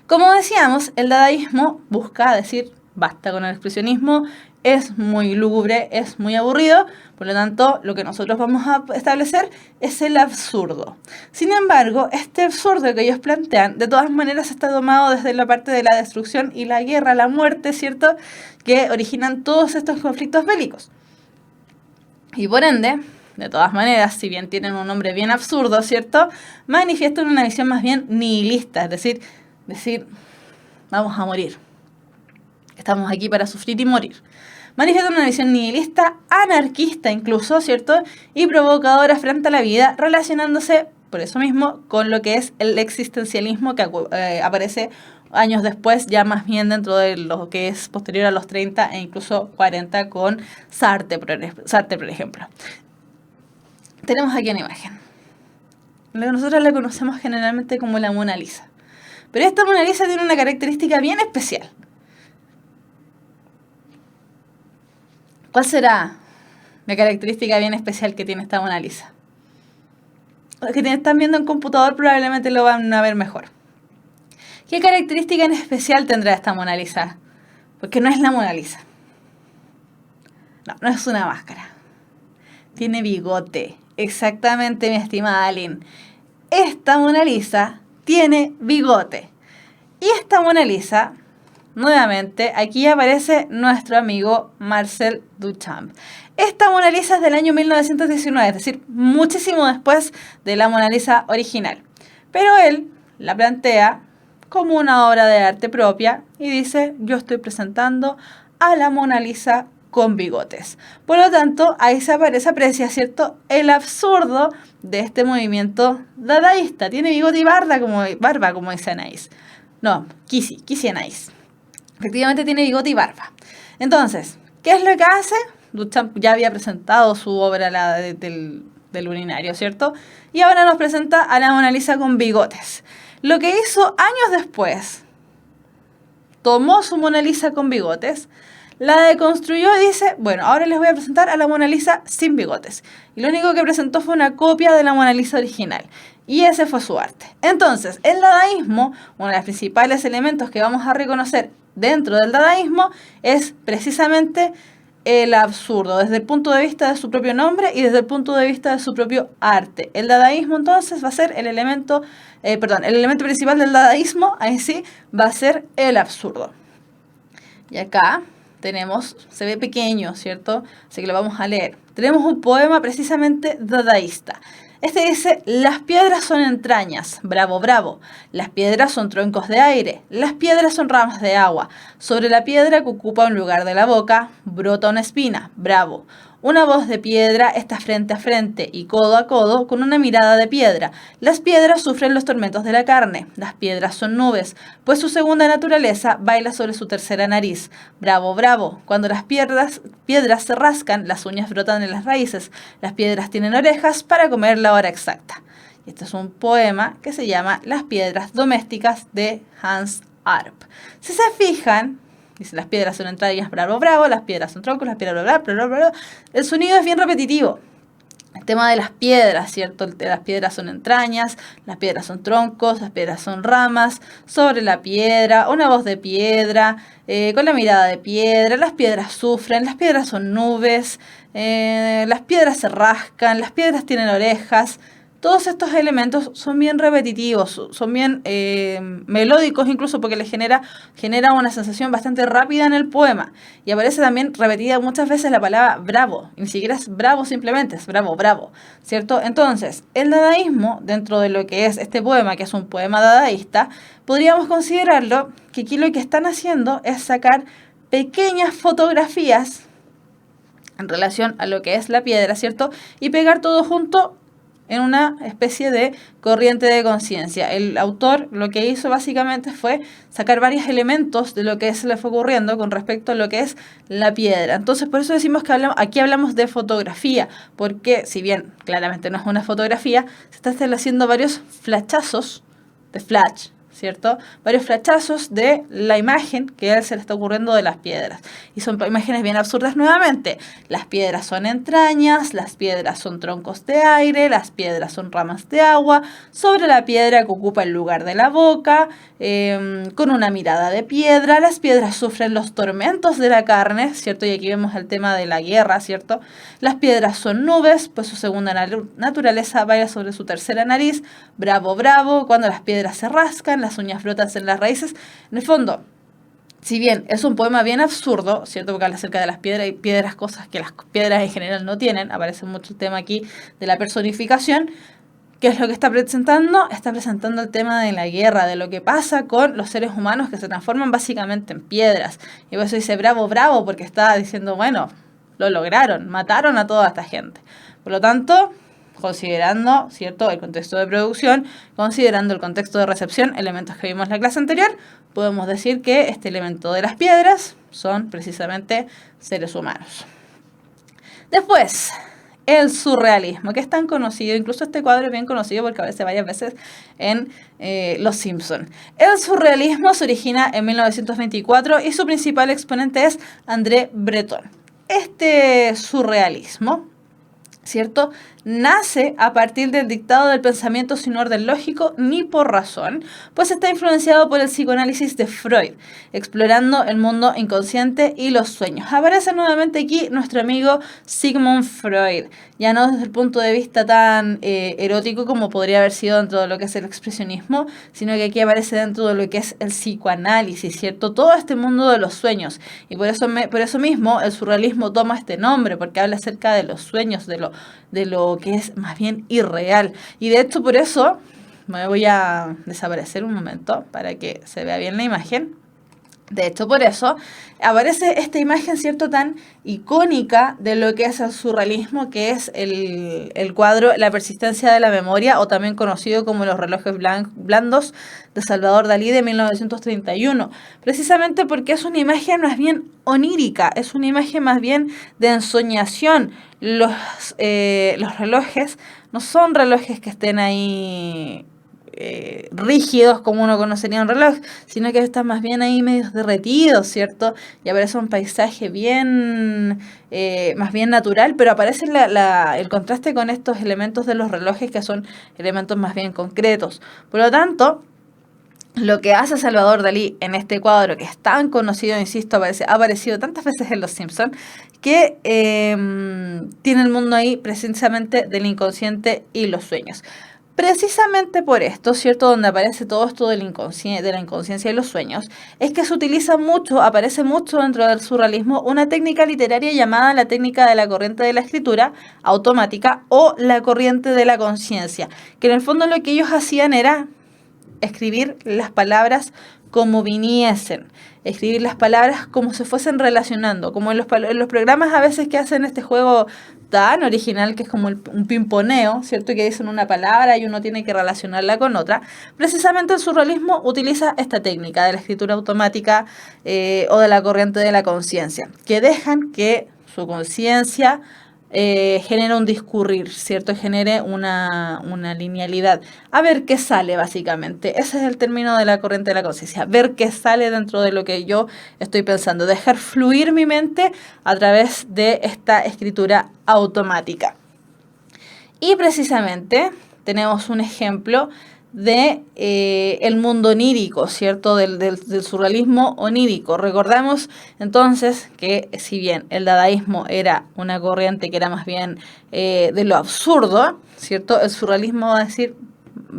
Speaker 2: Como decíamos, el dadaísmo busca decir basta con el expresionismo, es muy lúgubre, es muy aburrido, por lo tanto, lo que nosotros vamos a establecer es el absurdo. Sin embargo, este absurdo que ellos plantean, de todas maneras está tomado desde la parte de la destrucción y la guerra, la muerte, ¿cierto?, que originan todos estos conflictos bélicos. Y por ende, de todas maneras, si bien tienen un nombre bien absurdo, ¿cierto?, manifiestan una visión más bien nihilista, es decir, vamos a morir. Estamos aquí para sufrir y morir. Manifiestan una visión nihilista, anarquista incluso, ¿cierto?, y provocadora frente a la vida, relacionándose, por eso mismo, con lo que es el existencialismo que aparece años después, ya más bien dentro de lo que es posterior a los 30 e incluso 40 con Sartre, por ejemplo. Tenemos aquí una imagen. Nosotros la conocemos generalmente como la Mona Lisa. Pero esta Mona Lisa tiene una característica bien especial. ¿Cuál será la característica bien especial que tiene esta Mona Lisa? Los que están viendo en computador probablemente lo van a ver mejor. ¿Qué característica en especial tendrá esta Mona Lisa? Porque no es la Mona Lisa. No es una máscara. Tiene bigote. Exactamente, mi estimada Aline. Esta Mona Lisa tiene bigote. Y esta Mona Lisa, nuevamente, aquí aparece nuestro amigo Marcel Duchamp. Esta Mona Lisa es del año 1919, es decir, muchísimo después de la Mona Lisa original. Pero él la plantea como una obra de arte propia y dice, yo estoy presentando a la Mona Lisa con bigotes. Por lo tanto, ahí se aprecia, ¿cierto?, el absurdo de este movimiento dadaísta. Tiene bigote y barba, como dice Anais. No, Kissy Anais. Efectivamente tiene bigote y barba. Entonces, ¿qué es lo que hace? Duchamp ya había presentado su obra, del urinario, ¿cierto? Y ahora nos presenta a la Mona Lisa con bigotes. Lo que hizo años después, tomó su Mona Lisa con bigotes, la deconstruyó y dice, bueno, ahora les voy a presentar a la Mona Lisa sin bigotes. Y lo único que presentó fue una copia de la Mona Lisa original. Y ese fue su arte. Entonces, el dadaísmo, uno de los principales elementos que vamos a reconocer dentro del dadaísmo, es precisamente el absurdo, desde el punto de vista de su propio nombre y desde el punto de vista de su propio arte. El dadaísmo entonces va a ser el elemento principal del dadaísmo, ahí sí, va a ser el absurdo. Y acá tenemos, se ve pequeño, ¿cierto? Así que lo vamos a leer. Tenemos un poema precisamente dadaísta. Este dice, las piedras son entrañas, bravo, bravo. Las piedras son troncos de aire, las piedras son ramas de agua. Sobre la piedra que ocupa un lugar de la boca, brota una espina, bravo. Una voz de piedra está frente a frente y codo a codo con una mirada de piedra. Las piedras sufren los tormentos de la carne. Las piedras son nubes, pues su segunda naturaleza baila sobre su tercera nariz. Bravo, bravo. Cuando las piedras se rascan, las uñas brotan en las raíces. Las piedras tienen orejas para comer la hora exacta. Y este es un poema que se llama Las piedras domésticas de Hans Arp. Si se fijan, dice, las piedras son entrañas, bravo, bravo, las piedras son troncos, las piedras, bla, bla, bla, bla, bla. El sonido es bien repetitivo. El tema de las piedras, ¿cierto? Las piedras son entrañas, las piedras son troncos, las piedras son ramas, sobre la piedra, una voz de piedra, con la mirada de piedra, las piedras sufren, las piedras son nubes, las piedras se rascan, las piedras tienen orejas. Todos estos elementos son bien repetitivos, son bien melódicos incluso porque les genera una sensación bastante rápida en el poema. Y aparece también repetida muchas veces la palabra bravo, y ni siquiera es bravo simplemente, es bravo, bravo, ¿cierto? Entonces, el dadaísmo, dentro de lo que es este poema, que es un poema dadaísta, podríamos considerarlo que aquí lo que están haciendo es sacar pequeñas fotografías en relación a lo que es la piedra, ¿cierto? Y pegar todo junto en una especie de corriente de conciencia. El autor lo que hizo básicamente fue sacar varios elementos de lo que se le fue ocurriendo con respecto a lo que es la piedra. Entonces, por eso decimos que aquí hablamos de fotografía, porque si bien claramente no es una fotografía, se está estableciendo varios flashazos de flash, ¿cierto? Varios flashazos de la imagen que a él se le está ocurriendo de las piedras. Y son imágenes bien absurdas nuevamente. Las piedras son entrañas, las piedras son troncos de aire, las piedras son ramas de agua, sobre la piedra que ocupa el lugar de la boca, con una mirada de piedra, las piedras sufren los tormentos de la carne, ¿cierto? Y aquí vemos el tema de la guerra, ¿cierto? Las piedras son nubes, pues su segunda naturaleza baila sobre su tercera nariz, bravo, bravo, cuando las piedras se rascan, las uñas brotan en las raíces. En el fondo, si bien es un poema bien absurdo, ¿cierto? Porque habla acerca de las piedras y piedras, cosas que las piedras en general no tienen, aparece mucho el tema aquí de la personificación. ¿Qué es lo que está presentando? Está presentando el tema de la guerra, de lo que pasa con los seres humanos que se transforman básicamente en piedras. Y por eso dice bravo, bravo, porque está diciendo, bueno, lo lograron, mataron a toda esta gente. Por lo tanto, considerando, ¿cierto?, el contexto de producción, considerando el contexto de recepción, elementos que vimos en la clase anterior, podemos decir que este elemento de las piedras son precisamente seres humanos. Después, el surrealismo, que es tan conocido, incluso este cuadro es bien conocido porque aparece varias veces en Los Simpson. El surrealismo se origina en 1924 y su principal exponente es André Breton. Este surrealismo, ¿cierto?, nace a partir del dictado del pensamiento sin orden lógico ni por razón, pues está influenciado por el psicoanálisis de Freud, explorando el mundo inconsciente y los sueños. Aparece nuevamente aquí nuestro amigo Sigmund Freud, ya no desde el punto de vista tan erótico como podría haber sido dentro de lo que es el expresionismo, sino que aquí aparece dentro de lo que es el psicoanálisis, ¿cierto? Todo este mundo de los sueños. Y por eso mismo el surrealismo toma este nombre, porque habla acerca de los sueños, de lo que es más bien irreal. Y de hecho por eso me voy a desaparecer un momento para que se vea bien la imagen. De hecho, por eso aparece esta imagen, ¿cierto?, tan icónica de lo que es el surrealismo, que es el cuadro La persistencia de la memoria, o también conocido como Los relojes blandos, de Salvador Dalí, de 1931. Precisamente porque es una imagen más bien onírica, es una imagen más bien de ensoñación. Los relojes no son relojes que estén ahí rígidos como uno conocería un reloj, sino que están más bien ahí medios derretidos, ¿cierto? Y aparece un paisaje bien, más bien natural, pero aparece el contraste con estos elementos de los relojes, que son elementos más bien concretos. Por lo tanto, lo que hace Salvador Dalí en este cuadro, que es tan conocido, insisto, ha aparecido tantas veces en Los Simpsons, que tiene el mundo ahí precisamente del inconsciente y los sueños. Precisamente por esto, ¿cierto?, donde aparece todo esto de la inconsciencia y los sueños, es que se utiliza mucho, aparece mucho dentro del surrealismo, una técnica literaria llamada la técnica de la corriente de la escritura automática o la corriente de la conciencia, que en el fondo lo que ellos hacían era escribir las palabras como viniesen, escribir las palabras como se fuesen relacionando, como en los programas a veces que hacen este juego tan original, que es como un pimponeo, ¿cierto?, que dicen una palabra y uno tiene que relacionarla con otra. Precisamente el surrealismo utiliza esta técnica de la escritura automática o de la corriente de la conciencia, que dejan que su conciencia genera un discurrir, ¿cierto? Genere una linealidad. A ver qué sale, básicamente. Ese es el término de la corriente de la conciencia. Ver qué sale dentro de lo que yo estoy pensando. Dejar fluir mi mente a través de esta escritura automática. Y precisamente tenemos un ejemplo de el mundo onírico, ¿cierto? Del surrealismo onírico. Recordamos entonces que si bien el dadaísmo era una corriente que era más bien de lo absurdo, ¿cierto? El surrealismo va a decir,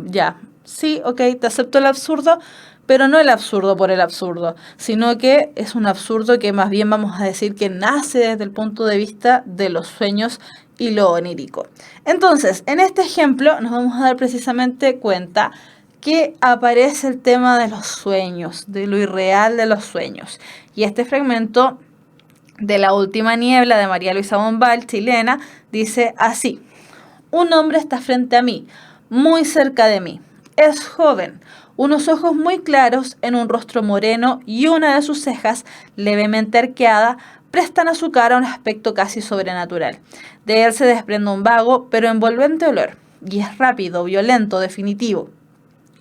Speaker 2: ya, sí, ok, te acepto el absurdo, pero no el absurdo por el absurdo, sino que es un absurdo que más bien vamos a decir que nace desde el punto de vista de los sueños y lo onírico. Entonces, en este ejemplo nos vamos a dar precisamente cuenta que aparece el tema de los sueños, de lo irreal de los sueños. Y este fragmento de La última niebla de María Luisa Bombal, chilena, dice así: un hombre está frente a mí, muy cerca de mí. Es joven, unos ojos muy claros en un rostro moreno y una de sus cejas levemente arqueada prestan a su cara un aspecto casi sobrenatural. De él se desprende un vago pero envolvente olor, y es rápido, violento, definitivo.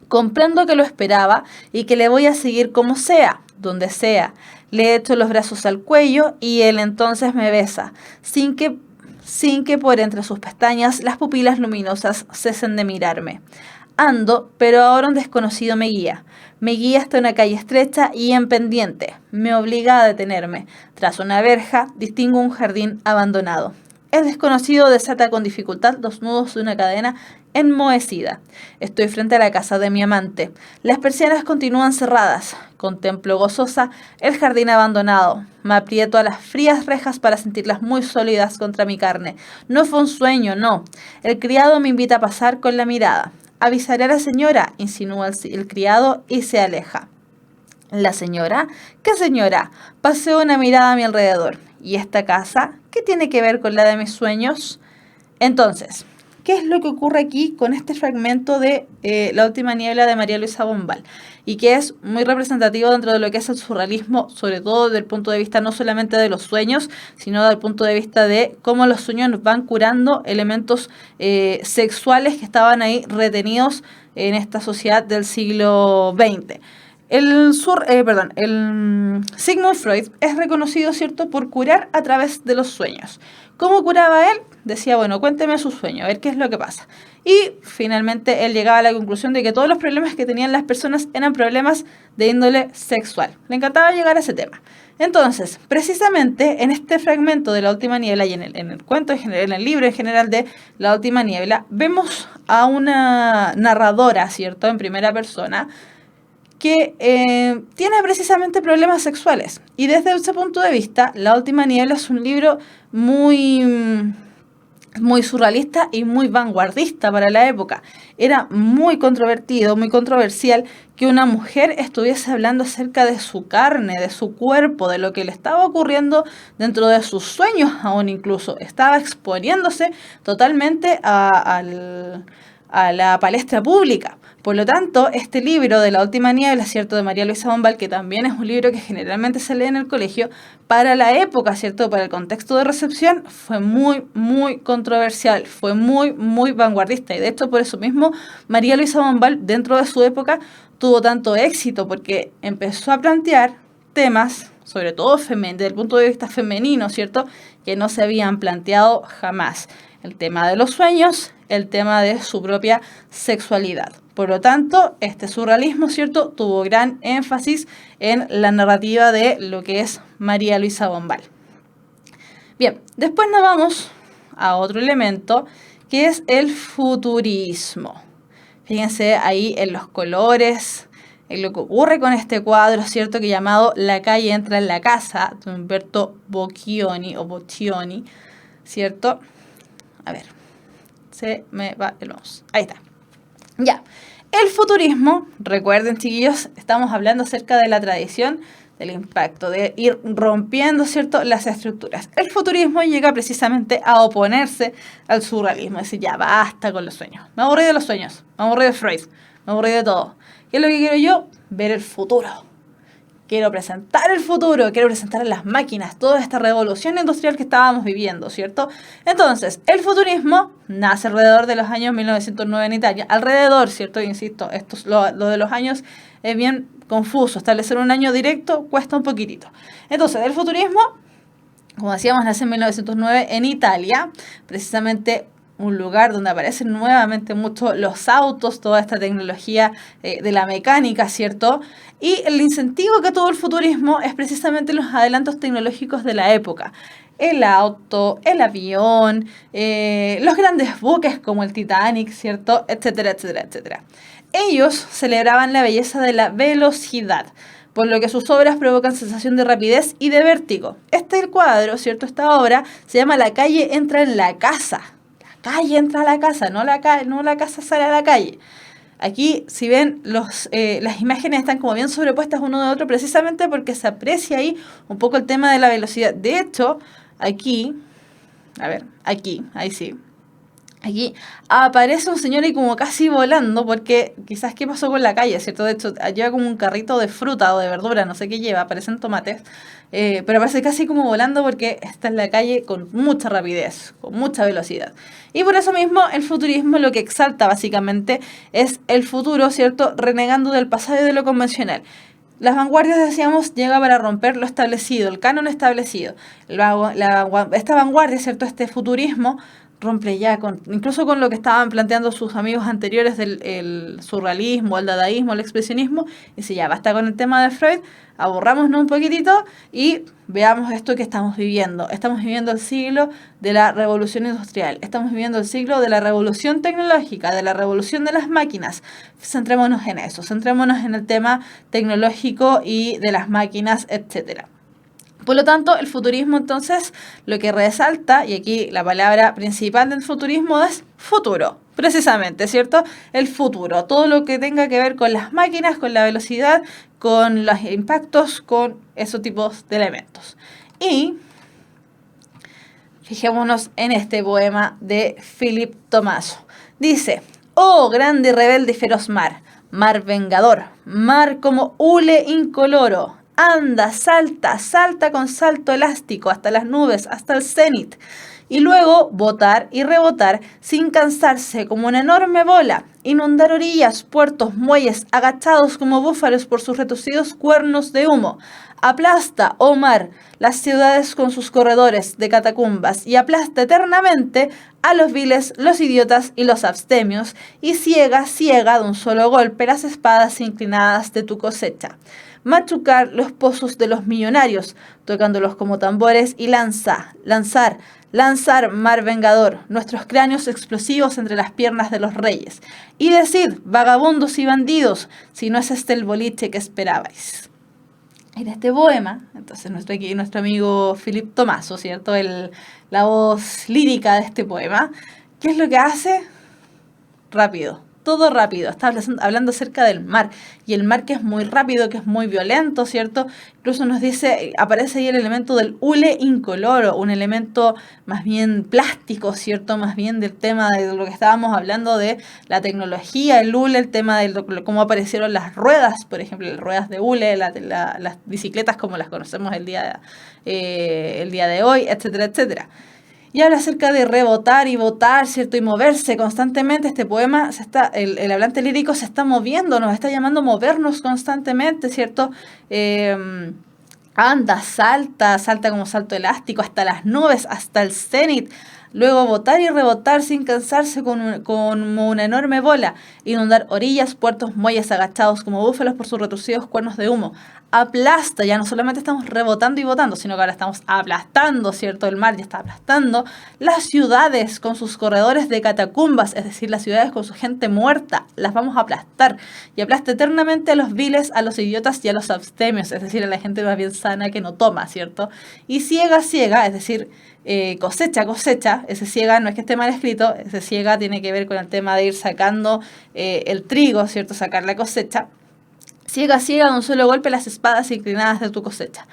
Speaker 2: Comprendo que lo esperaba y que le voy a seguir como sea, donde sea. Le echo los brazos al cuello y él entonces me besa, sin que por entre sus pestañas las pupilas luminosas cesen de mirarme. Ando, pero ahora un desconocido me guía. Me guía hasta una calle estrecha y en pendiente. Me obliga a detenerme. Tras una verja, distingo un jardín abandonado. El desconocido desata con dificultad los nudos de una cadena enmohecida. Estoy frente a la casa de mi amante. Las persianas continúan cerradas. Contemplo gozosa el jardín abandonado. Me aprieto a las frías rejas para sentirlas muy sólidas contra mi carne. No fue un sueño, no. El criado me invita a pasar con la mirada. Avisaré a la señora, insinúa el criado y se aleja. ¿La señora? ¿Qué señora? Paseo una mirada a mi alrededor. ¿Y esta casa? ¿Qué tiene que ver con la de mis sueños? Entonces, ¿qué es lo que ocurre aquí con este fragmento de La última niebla de María Luisa Bombal? Y que es muy representativo dentro de lo que es el surrealismo, sobre todo desde el punto de vista no solamente de los sueños, sino desde el punto de vista de cómo los sueños nos van curando elementos sexuales que estaban ahí retenidos en esta sociedad del siglo XX. El Sigmund Freud es reconocido, ¿cierto?, por curar a través de los sueños. ¿Cómo curaba él? Decía, bueno, cuénteme su sueño, a ver qué es lo que pasa. Y finalmente él llegaba a la conclusión de que todos los problemas que tenían las personas eran problemas de índole sexual. Le encantaba llegar a ese tema. Entonces, precisamente en este fragmento de La última niebla y en el cuento, en el libro en general de La última niebla, vemos a una narradora, ¿cierto?, en primera persona, que tiene precisamente problemas sexuales. Y desde ese punto de vista, La última niebla es un libro muy muy surrealista y muy vanguardista para la época. Era muy controvertido, muy controversial que una mujer estuviese hablando acerca de su carne, de su cuerpo, de lo que le estaba ocurriendo dentro de sus sueños aún incluso. Estaba exponiéndose totalmente a la palestra pública. Por lo tanto, este libro de La última niebla, ¿cierto?, de María Luisa Bombal, que también es un libro que generalmente se lee en el colegio, para la época, ¿cierto?, para el contexto de recepción, fue muy, muy controversial, fue muy, muy vanguardista. Y de hecho, por eso mismo, María Luisa Bombal, dentro de su época, tuvo tanto éxito, porque empezó a plantear temas, sobre todo desde el punto de vista femenino, ¿cierto?, que no se habían planteado jamás. El tema de los sueños, el tema de su propia sexualidad. Por lo tanto, este surrealismo, ¿cierto?, tuvo gran énfasis en la narrativa de lo que es María Luisa Bombal. Bien, después nos vamos a otro elemento, que es el futurismo. Fíjense ahí en los colores, en lo que ocurre con este cuadro, ¿cierto?, que llamado La calle entra en la casa, de Umberto Boccioni, ¿cierto? A ver, se me va el mouse. Ahí está. Ya, el futurismo, recuerden, chiquillos, estamos hablando acerca de la tradición del impacto, de ir rompiendo, ¿cierto?, las estructuras. El futurismo llega precisamente a oponerse al surrealismo, es decir, ya basta con los sueños. Me aburrí de los sueños, me aburrí de Freud, me aburrí de todo. ¿Qué es lo que quiero yo? Ver el futuro. Quiero presentar el futuro, quiero presentar las máquinas, toda esta revolución industrial que estábamos viviendo, ¿cierto? Entonces, el futurismo nace alrededor de los años 1909 en Italia. Alrededor, ¿cierto? Insisto, lo de los años es bien confuso. Establecer un año directo cuesta un poquitito. Entonces, el futurismo, como decíamos, nace en 1909 en Italia, precisamente un lugar donde aparecen nuevamente mucho los autos, toda esta tecnología de la mecánica, ¿cierto? Y el incentivo que tuvo el futurismo es precisamente los adelantos tecnológicos de la época. El auto, el avión, los grandes buques como el Titanic, ¿cierto? Etcétera, etcétera, etcétera. Ellos celebraban la belleza de la velocidad, por lo que sus obras provocan sensación de rapidez y de vértigo. Este cuadro, ¿cierto? Esta obra se llama La calle entra en la casa. Calle entra a la casa, no la casa sale a la calle. Aquí, si ven, las imágenes están como bien sobrepuestas uno de otro, precisamente porque se aprecia ahí un poco el tema de la velocidad. De hecho, aquí, ahí sí. Aquí aparece un señor ahí como casi volando, porque quizás qué pasó con la calle, ¿cierto? De hecho, lleva como un carrito de fruta o de verdura, no sé qué lleva, aparecen tomates, pero aparece casi como volando porque está en la calle con mucha rapidez, con mucha velocidad. Y por eso mismo el futurismo lo que exalta básicamente es el futuro, ¿cierto? Renegando del pasado y de lo convencional. Las vanguardias, decíamos, llega para romper lo establecido, el canon establecido. Esta vanguardia, ¿cierto? Este futurismo rompe ya incluso con lo que estaban planteando sus amigos anteriores del surrealismo, el dadaísmo, el expresionismo, y dice, ya basta con el tema de Freud, aburrámonos un poquitito y veamos esto que estamos viviendo. Estamos viviendo el siglo de la revolución industrial, estamos viviendo el siglo de la revolución tecnológica, de la revolución de las máquinas. Centrémonos en eso, centrémonos en el tema tecnológico y de las máquinas, etcétera. Por lo tanto, el futurismo entonces lo que resalta, y aquí la palabra principal del futurismo es futuro, precisamente, ¿cierto? El futuro, todo lo que tenga que ver con las máquinas, con la velocidad, con los impactos, con esos tipos de elementos. Y fijémonos en este poema de Philip Tomaso. Dice, oh grande, rebelde y feroz mar, mar vengador, mar como hule incoloro, anda, salta, salta con salto elástico hasta las nubes, hasta el cenit, y luego botar y rebotar sin cansarse como una enorme bola, inundar orillas, puertos, muelles, agachados como búfalos por sus retorcidos cuernos de humo. Aplasta, oh mar, las ciudades con sus corredores de catacumbas y aplasta eternamente a los viles, los idiotas y los abstemios, y ciega, ciega de un solo golpe las espadas inclinadas de tu cosecha. Machucar los pozos de los millonarios, tocándolos como tambores, y lanzar, mar vengador, nuestros cráneos explosivos entre las piernas de los reyes. Y decid, vagabundos y bandidos, si no es este el boliche que esperabais. en este poema, entonces nuestro amigo Philip Tomaso, ¿cierto? La voz lírica de este poema, ¿qué es lo que hace? Rápido, todo rápido. Está hablando acerca del mar, y el mar que es muy rápido, que es muy violento, ¿cierto? Incluso nos dice, aparece ahí el elemento del hule incoloro, un elemento más bien plástico, ¿cierto? Más bien del tema de lo que estábamos hablando de la tecnología, el hule, el tema de cómo aparecieron las ruedas, por ejemplo, las ruedas de hule, las bicicletas como las conocemos el día de hoy, etcétera, etcétera. Y habla acerca de rebotar y botar, ¿cierto? Y moverse constantemente. Este poema, el hablante lírico se está moviendo, nos está llamando a movernos constantemente, ¿cierto? Anda, salta como salto elástico, hasta las nubes, hasta el cenit. Luego botar y rebotar sin cansarse como una enorme bola. Inundar orillas, puertos, muelles agachados como búfalos por sus retorcidos cuernos de humo. Aplasta, ya no solamente estamos rebotando y botando, sino que ahora estamos aplastando, ¿cierto? El mar ya está aplastando. Las ciudades con sus corredores de catacumbas, es decir, las ciudades con su gente muerta, las vamos a aplastar. Y aplasta eternamente a los viles, a los idiotas y a los abstemios, es decir, a la gente más bien sana que no toma, ¿cierto? Y ciega, es decir, cosecha, ese ciega no es que esté mal escrito, ese ciega tiene que ver con el tema de ir sacando el trigo, ¿cierto? Sacar la cosecha. Ciega, de un solo golpe las espadas inclinadas de tu cosecha.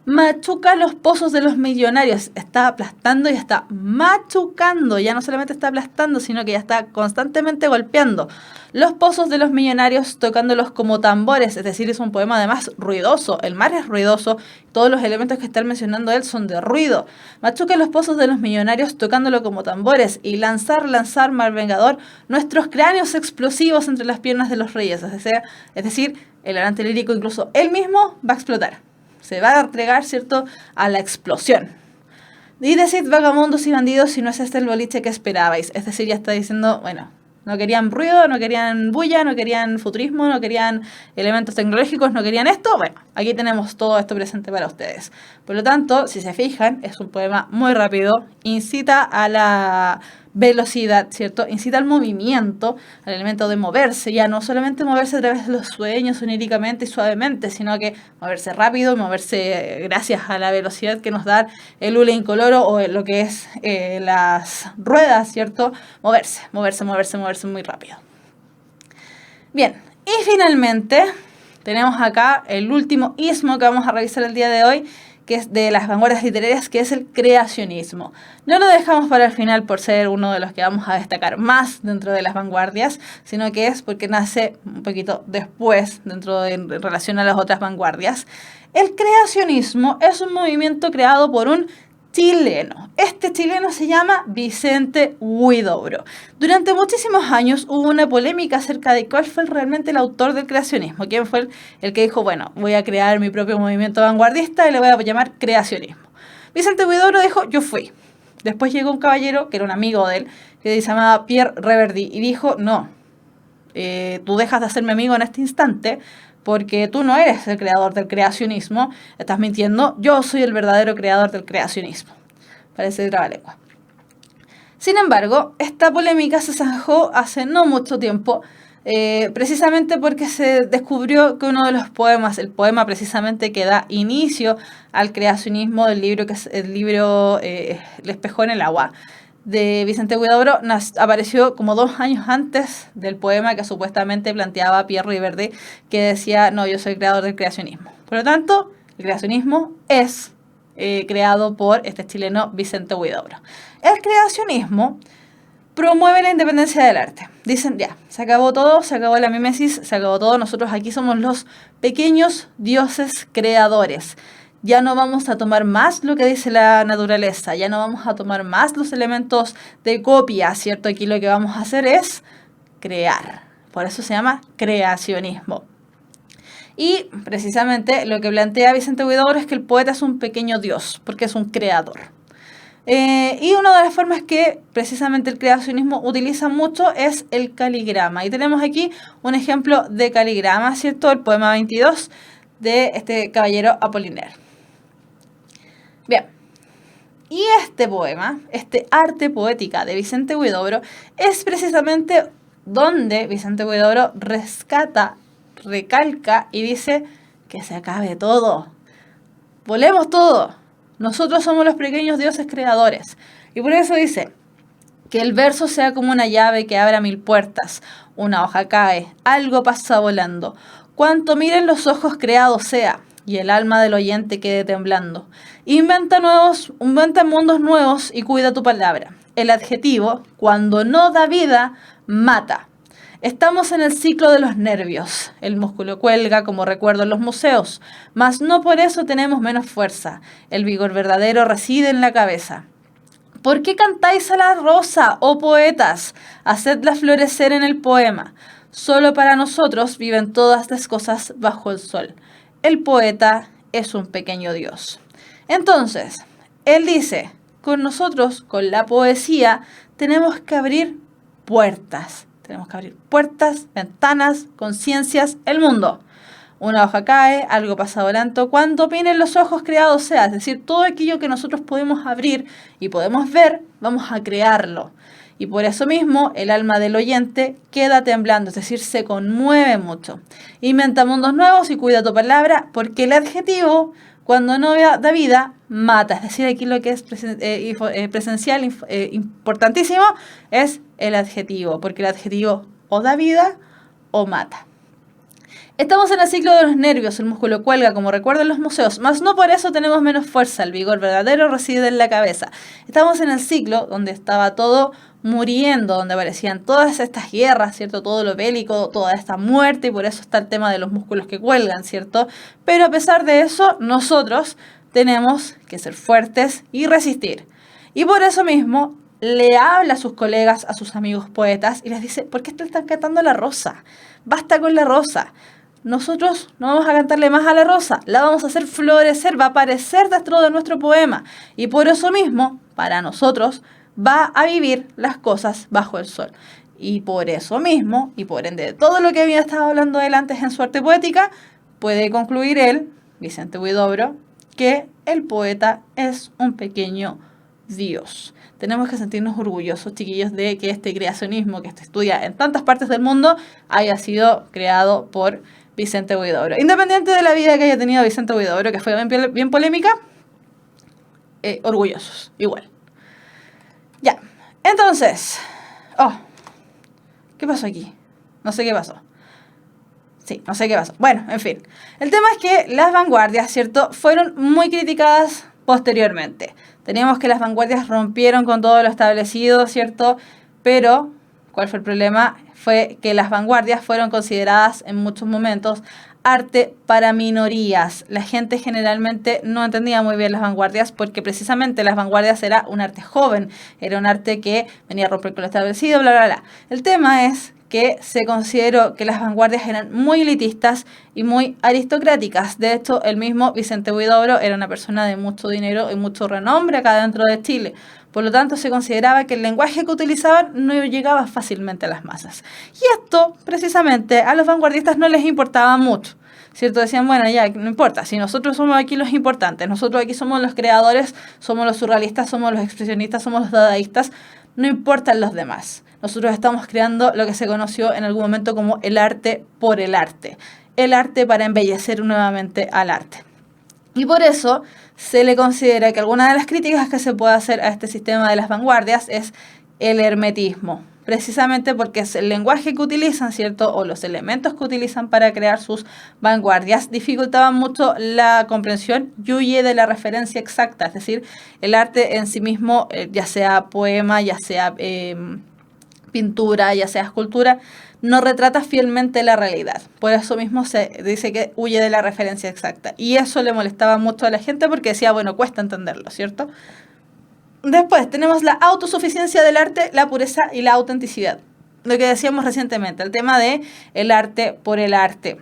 Speaker 2: Machuca los pozos de los millonarios. Está aplastando y está machucando. Ya no solamente está aplastando, sino que ya está constantemente golpeando. Los pozos de los millonarios tocándolos como tambores. Es decir, es un poema además ruidoso. El mar es ruidoso. Todos los elementos que está mencionando él son de ruido. Machuca los pozos de los millonarios tocándolo como tambores. Y lanzar, mal vengador, nuestros cráneos explosivos entre las piernas de los reyes. Es decir, el hablante lírico incluso él mismo va a explotar. Se va a entregar, ¿cierto?, a la explosión. Y decid, vagabundos y bandidos, si no es este el boliche que esperabais. Es decir, ya está diciendo, bueno, no querían ruido, no querían bulla, no querían futurismo, no querían elementos tecnológicos, no querían esto. Bueno, aquí tenemos todo esto presente para ustedes. Por lo tanto, si se fijan, es un poema muy rápido, incita a la velocidad, ¿cierto? Incita al movimiento, al elemento de moverse, ya no solamente moverse a través de los sueños oníricamente y suavemente, sino que moverse rápido, moverse gracias a la velocidad que nos da el hule incoloro o lo que es las ruedas, ¿cierto? Moverse muy rápido. Bien, y finalmente tenemos acá el último ismo que vamos a revisar el día de hoy, que es de las vanguardias literarias, que es el creacionismo. No lo dejamos para el final por ser uno de los que vamos a destacar más dentro de las vanguardias, sino que es porque nace un poquito después en relación a las otras vanguardias. El creacionismo es un movimiento creado por un chileno. Este chileno se llama Vicente Huidobro. Durante muchísimos años hubo una polémica acerca de cuál fue realmente el autor del creacionismo, quién fue el que dijo, bueno, voy a crear mi propio movimiento vanguardista y le voy a llamar creacionismo. Vicente Huidobro dijo, yo fui. Después llegó un caballero, que era un amigo de él, que se llamaba Pierre Reverdy, y dijo, no, tú dejas de hacerme amigo en este instante, porque tú no eres el creador del creacionismo, estás mintiendo, yo soy el verdadero creador del creacionismo. Parece trabalengua. Sin embargo, esta polémica se zanjó hace no mucho tiempo, precisamente porque se descubrió que uno de los poemas, el poema precisamente que da inicio al creacionismo del libro, que es el libro El espejo en el agua, de Vicente Huidobro, apareció como 2 años antes del poema que supuestamente planteaba Pierre Riverde, que decía, no, yo soy el creador del creacionismo. Por lo tanto, el creacionismo es creado por este chileno Vicente Huidobro. El creacionismo promueve la independencia del arte. Dicen, ya, se acabó todo, se acabó la mimesis, se acabó todo, nosotros aquí somos los pequeños dioses creadores. Ya no vamos a tomar más lo que dice la naturaleza, ya no vamos a tomar más los elementos de copia, ¿cierto? Aquí lo que vamos a hacer es crear. Por eso se llama creacionismo. Y precisamente lo que plantea Vicente Huidobro es que el poeta es un pequeño dios, porque es un creador. Y una de las formas que precisamente el creacionismo utiliza mucho es el caligrama. Y tenemos aquí un ejemplo de caligrama, ¿cierto? El poema 22 de este caballero Apollinaire. Bien, y este poema, este arte poética de Vicente Huidobro, es precisamente donde Vicente Huidobro rescata, recalca y dice que se acabe todo. Volemos todo. Nosotros somos los pequeños dioses creadores. Y por eso dice, que el verso sea como una llave que abra 1000 puertas. Una hoja cae, algo pasa volando. Cuanto miren los ojos creado sea, y el alma del oyente quede temblando. Inventa mundos nuevos y cuida tu palabra. El adjetivo, cuando no da vida, mata. Estamos en el ciclo de los nervios. El músculo cuelga como recuerdo en los museos, mas no por eso tenemos menos fuerza. El vigor verdadero reside en la cabeza. ¿Por qué cantáis a la rosa, oh poetas? Hacedla florecer en el poema. Solo para nosotros viven todas las cosas bajo el sol. El poeta es un pequeño dios. Entonces, él dice, con nosotros, con la poesía, tenemos que abrir puertas. Tenemos que abrir puertas, ventanas, conciencias, el mundo. Una hoja cae, algo pasa volando, cuando opinen los ojos creados sea, es decir, todo aquello que nosotros podemos abrir y podemos ver, vamos a crearlo. Y por eso mismo el alma del oyente queda temblando, es decir, se conmueve mucho. Inventa mundos nuevos y cuida tu palabra, porque el adjetivo, cuando no da vida, mata. Es decir, aquí lo que es presencial, importantísimo, es el adjetivo, porque el adjetivo o da vida o mata. Estamos en el ciclo de los nervios, el músculo cuelga como recuerdo en los museos, mas no por eso tenemos menos fuerza, el vigor verdadero reside en la cabeza. Estamos en el ciclo donde estaba todo muriendo, donde aparecían todas estas guerras, ¿cierto? Todo lo bélico, toda esta muerte, y por eso está el tema de los músculos que cuelgan, ¿cierto? Pero a pesar de eso, nosotros tenemos que ser fuertes y resistir. Y por eso mismo le habla a sus colegas, a sus amigos poetas, y les dice, ¿por qué te están cantando la rosa? Basta con la rosa. Nosotros no vamos a cantarle más a la rosa, la vamos a hacer florecer, va a aparecer dentro de nuestro poema. Y por eso mismo, para nosotros, va a vivir las cosas bajo el sol. Y por eso mismo, y por ende de todo lo que había estado hablando él antes en su arte poética, puede concluir él, Vicente Huidobro, que el poeta es un pequeño dios. Tenemos que sentirnos orgullosos, chiquillos, de que este creacionismo que se estudia en tantas partes del mundo haya sido creado por Vicente Huidobro. Independiente de la vida que haya tenido Vicente Huidobro, que fue bien polémica, orgullosos, igual. Ya, entonces, ¿qué pasó aquí? No sé qué pasó. Sí, no sé qué pasó. Bueno, en fin. El tema es que las vanguardias, ¿cierto?, fueron muy criticadas posteriormente. Teníamos que las vanguardias rompieron con todo lo establecido, ¿cierto? Pero, ¿cuál fue el problema? Fue que las vanguardias fueron consideradas en muchos momentos arte para minorías. La gente generalmente no entendía muy bien las vanguardias porque precisamente las vanguardias era un arte joven, era un arte que venía a romper con lo establecido, bla, bla, bla. El tema es que se consideró que las vanguardias eran muy elitistas y muy aristocráticas. De hecho, el mismo Vicente Huidobro era una persona de mucho dinero y mucho renombre acá dentro de Chile. Por lo tanto, se consideraba que el lenguaje que utilizaban no llegaba fácilmente a las masas. Y esto, precisamente, a los vanguardistas no les importaba mucho, ¿cierto? Decían, bueno, ya, no importa, si nosotros somos aquí los importantes, nosotros aquí somos los creadores, somos los surrealistas, somos los expresionistas, somos los dadaístas, no importan los demás. Nosotros estamos creando lo que se conoció en algún momento como el arte por el arte para embellecer nuevamente al arte. Y por eso se le considera que alguna de las críticas que se puede hacer a este sistema de las vanguardias es el hermetismo, precisamente porque es el lenguaje que utilizan, ¿cierto?, o los elementos que utilizan para crear sus vanguardias dificultaban mucho la comprensión y huye de la referencia exacta, es decir, el arte en sí mismo, ya sea poema, ya sea pintura, ya sea escultura, no retrata fielmente la realidad. Por eso mismo se dice que huye de la referencia exacta. Y eso le molestaba mucho a la gente porque decía, bueno, cuesta entenderlo, ¿cierto? Después tenemos la autosuficiencia del arte, la pureza y la autenticidad. Lo que decíamos recientemente, el tema de el arte por el arte.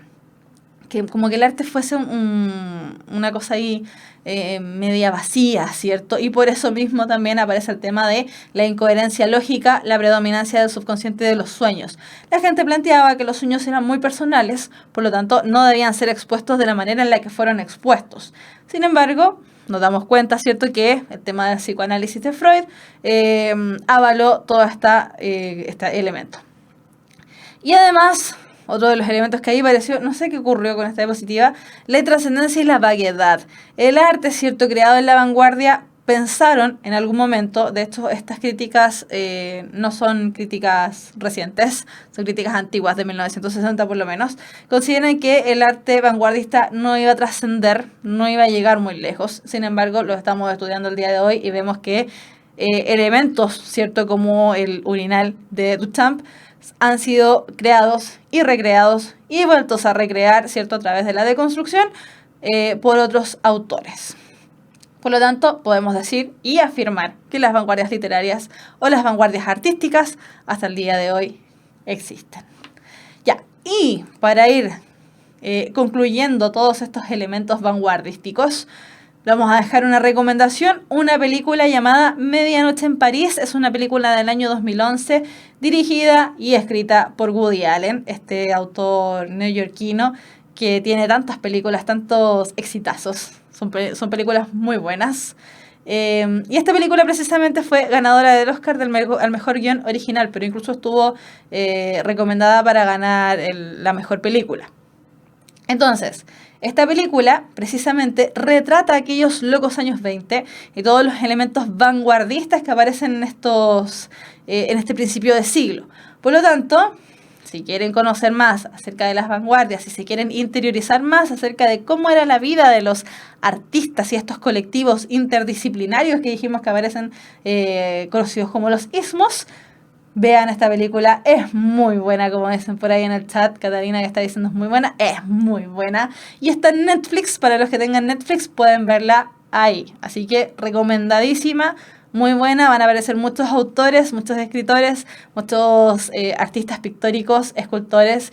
Speaker 2: Que como que el arte fuese una cosa ahí media vacía, ¿cierto? Y por eso mismo también aparece el tema de la incoherencia lógica, la predominancia del subconsciente de los sueños. La gente planteaba que los sueños eran muy personales, por lo tanto no debían ser expuestos de la manera en la que fueron expuestos. Sin embargo, nos damos cuenta, ¿cierto?, que el tema del psicoanálisis de Freud avaló todo este elemento. Y además otro de los elementos que ahí pareció, no sé qué ocurrió con esta diapositiva, la trascendencia y la vaguedad. El arte, ¿cierto?, creado en la vanguardia, pensaron en algún momento, de hecho estas críticas no son críticas recientes, son críticas antiguas de 1960 por lo menos, consideran que el arte vanguardista no iba a trascender, no iba a llegar muy lejos. Sin embargo, lo estamos estudiando el día de hoy y vemos que elementos, ¿cierto?, como el urinal de Duchamp han sido creados y recreados y vueltos a recrear, ¿cierto?, a través de la deconstrucción por otros autores. Por lo tanto, podemos decir y afirmar que las vanguardias literarias o las vanguardias artísticas hasta el día de hoy existen. Ya, y para ir concluyendo todos estos elementos vanguardísticos, vamos a dejar una recomendación, una película llamada Medianoche en París. Es una película del año 2011, dirigida y escrita por Woody Allen, este autor neoyorquino que tiene tantas películas, tantos exitazos. Son películas muy buenas. Y esta película precisamente fue ganadora del Oscar al mejor guión original, pero incluso estuvo recomendada para ganar la mejor película. Entonces, esta película precisamente retrata aquellos locos años 20 y todos los elementos vanguardistas que aparecen en este principio de siglo. Por lo tanto, si quieren conocer más acerca de las vanguardias, si se quieren interiorizar más acerca de cómo era la vida de los artistas y estos colectivos interdisciplinarios que dijimos que aparecen conocidos como los ismos, vean esta película, es muy buena, como dicen por ahí en el chat. Catalina que está diciendo es muy buena. Y está en Netflix, para los que tengan Netflix pueden verla ahí. Así que recomendadísima, muy buena, van a aparecer muchos autores, muchos escritores, muchos artistas pictóricos, escultores,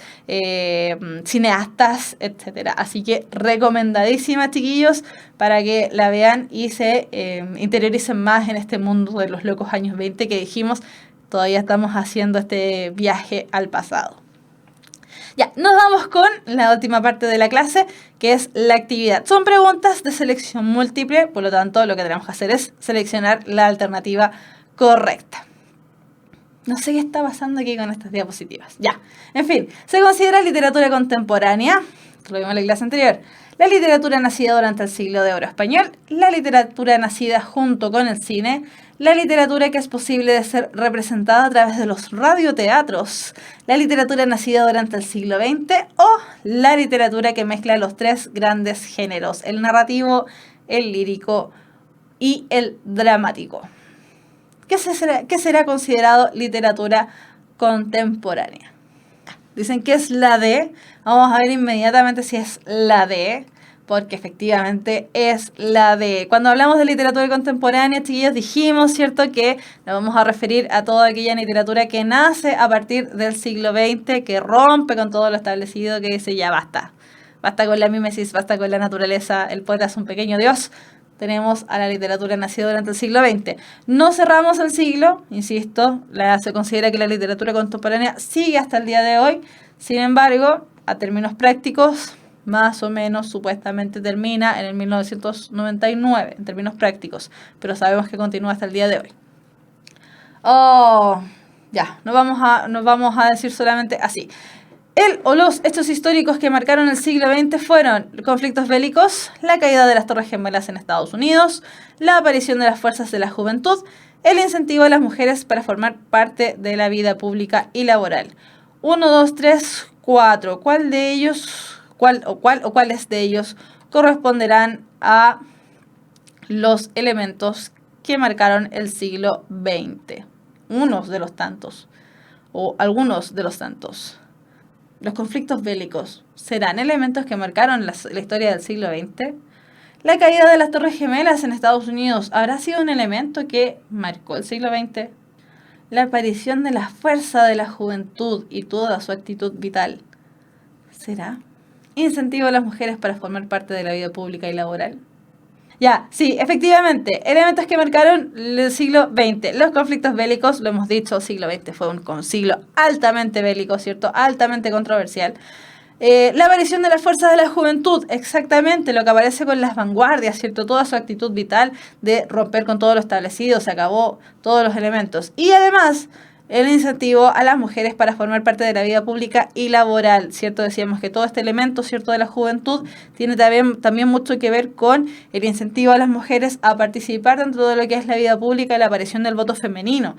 Speaker 2: cineastas, etc. Así que recomendadísima, chiquillos, para que la vean y se interioricen más en este mundo de los locos años 20 que dijimos. Todavía estamos haciendo este viaje al pasado. Ya, nos vamos con la última parte de la clase, que es la actividad. Son preguntas de selección múltiple, por lo tanto, lo que tenemos que hacer es seleccionar la alternativa correcta. No sé qué está pasando aquí con estas diapositivas. Ya, en fin, se considera literatura contemporánea, lo vimos en la clase anterior, la literatura nacida durante el siglo de oro español, la literatura nacida junto con el cine, la literatura que es posible de ser representada a través de los radioteatros, la literatura nacida durante el siglo XX o la literatura que mezcla los tres grandes géneros, el narrativo, el lírico y el dramático. ¿Qué será considerado literatura contemporánea? Dicen que es la D. Vamos a ver inmediatamente si es la D, porque efectivamente es la D. Cuando hablamos de literatura contemporánea, chiquillos, dijimos, ¿cierto?, que nos vamos a referir a toda aquella literatura que nace a partir del siglo XX, que rompe con todo lo establecido, que dice ya basta. Basta con la mímesis, basta con la naturaleza, el poeta es un pequeño dios. Tenemos a la literatura nacida durante el siglo XX. No cerramos el siglo, insisto, se considera que la literatura contemporánea sigue hasta el día de hoy. Sin embargo, a términos prácticos, más o menos supuestamente termina en el 1999, en términos prácticos, pero sabemos que continúa hasta el día de hoy. Ya, no vamos a decir solamente así. El o los hechos históricos que marcaron el siglo XX fueron conflictos bélicos, la caída de las Torres Gemelas en Estados Unidos, la aparición de las fuerzas de la juventud, el incentivo a las mujeres para formar parte de la vida pública y laboral. 1, 2, 3, 4. ¿Cuáles de ellos corresponderán a los elementos que marcaron el siglo XX? Unos de los tantos, o algunos de los tantos. Los conflictos bélicos, ¿serán elementos que marcaron la historia del siglo XX? La caída de las Torres Gemelas en Estados Unidos, ¿habrá sido un elemento que marcó el siglo XX? La aparición de la fuerza de la juventud y toda su actitud vital, ¿será? Incentivo a las mujeres para formar parte de la vida pública y laboral. Ya, sí, efectivamente, elementos que marcaron el siglo XX. Los conflictos bélicos, lo hemos dicho, el siglo XX fue un siglo altamente bélico, ¿cierto? Altamente controversial. La aparición de las fuerzas de la juventud, exactamente lo que aparece con las vanguardias, ¿cierto? Toda su actitud vital de romper con todo lo establecido, se acabó todos los elementos. Y además, el incentivo a las mujeres para formar parte de la vida pública y laboral, ¿cierto? Decíamos que todo este elemento, ¿cierto?, de la juventud tiene también mucho que ver con el incentivo a las mujeres a participar dentro de lo que es la vida pública y la aparición del voto femenino.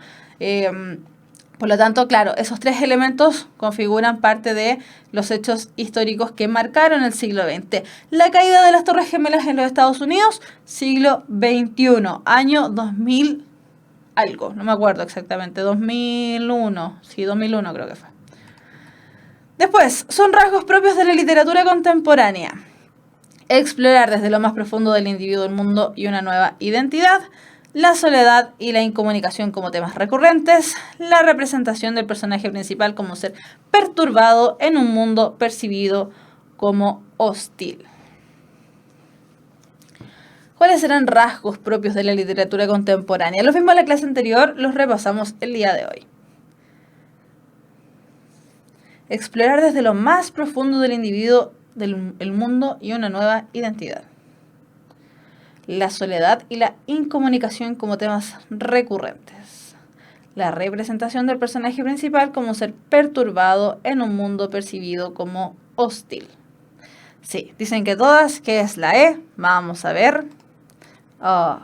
Speaker 2: Por lo tanto, claro, esos tres elementos configuran parte de los hechos históricos que marcaron el siglo XX. La caída de las Torres Gemelas en los Estados Unidos, siglo XXI, año 2000 algo, no me acuerdo exactamente, 2001, sí, 2001 creo que fue. Después, son rasgos propios de la literatura contemporánea. Explorar desde lo más profundo del individuo el mundo y una nueva identidad, la soledad y la incomunicación como temas recurrentes, la representación del personaje principal como un ser perturbado en un mundo percibido como hostil. ¿Cuáles serán rasgos propios de la literatura contemporánea? Los vimos en la clase anterior, los repasamos el día de hoy. Explorar desde lo más profundo del individuo el mundo y una nueva identidad. La soledad y la incomunicación como temas recurrentes. La representación del personaje principal como un ser perturbado en un mundo percibido como hostil. Sí, dicen que todas, ¿qué es la E? Vamos a ver. Oh,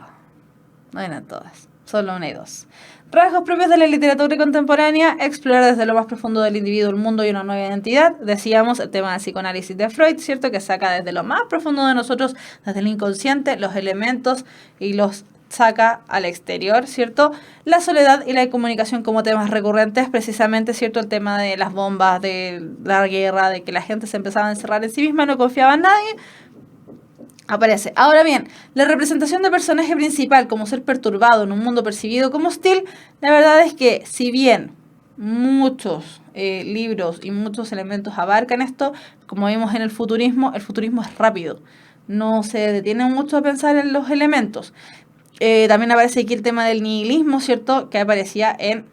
Speaker 2: no eran todas, solo una y dos. Rasgos propios de la literatura contemporánea, explorar desde lo más profundo del individuo el mundo y una nueva identidad. Decíamos el tema del psicoanálisis de Freud, ¿cierto? Que saca desde lo más profundo de nosotros, desde el inconsciente, los elementos y los saca al exterior, ¿cierto? La soledad y la incomunicación como temas recurrentes, precisamente, ¿cierto? El tema de las bombas, de la guerra, de que la gente se empezaba a encerrar en sí misma, no confiaba en nadie. Aparece. Ahora bien, la representación del personaje principal como ser perturbado en un mundo percibido como hostil, la verdad es que si bien muchos libros y muchos elementos abarcan esto, como vimos en el futurismo es rápido. No se detiene mucho a pensar en los elementos. También aparece aquí el tema del nihilismo, ¿cierto? Que aparecía en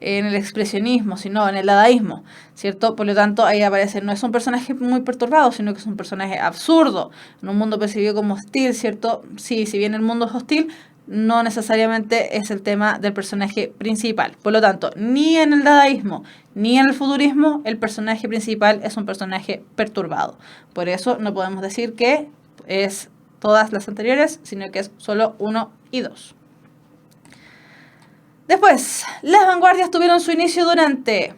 Speaker 2: el expresionismo, sino en el dadaísmo, ¿cierto? Por lo tanto, ahí aparece, no es un personaje muy perturbado, sino que es un personaje absurdo, en un mundo percibido como hostil, ¿cierto? Sí, si bien el mundo es hostil, no necesariamente es el tema del personaje principal. Por lo tanto, ni en el dadaísmo, ni en el futurismo, el personaje principal es un personaje perturbado. Por eso no podemos decir que es todas las anteriores, sino que es solo 1 y 2. Después, las vanguardias tuvieron su inicio durante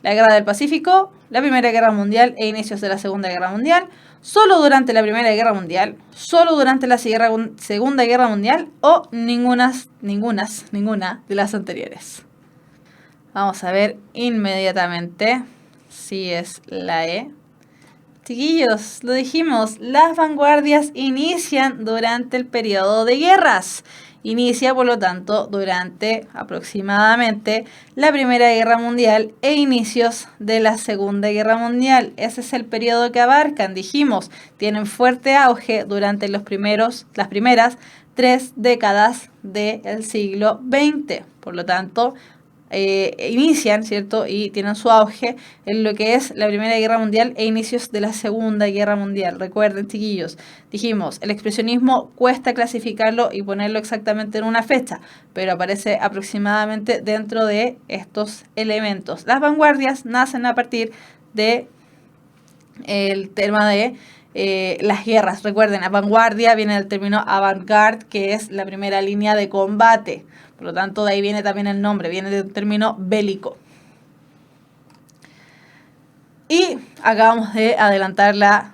Speaker 2: la Guerra del Pacífico, la Primera Guerra Mundial e inicios de la Segunda Guerra Mundial, solo durante la Primera Guerra Mundial, solo durante la Segunda Guerra Mundial o ninguna de las anteriores. Vamos a ver inmediatamente si es la E. Chiquillos, lo dijimos, las vanguardias inician durante el periodo de guerras. Inicia, por lo tanto, durante aproximadamente la Primera Guerra Mundial e inicios de la Segunda Guerra Mundial. Ese es el periodo que abarcan, dijimos, tienen fuerte auge durante las primeras 3 décadas del siglo XX. Por lo tanto, inician, ¿cierto? Y tienen su auge en lo que es la Primera Guerra Mundial e inicios de la Segunda Guerra Mundial. Recuerden, chiquillos, dijimos, el expresionismo cuesta clasificarlo y ponerlo exactamente en una fecha, pero aparece aproximadamente dentro de estos elementos. Las vanguardias nacen a partir de el tema de las guerras. Recuerden, a vanguardia viene del término avant-garde, que es la primera línea de combate. Por lo tanto, de ahí viene también el nombre, viene del término bélico. Y acabamos de adelantar la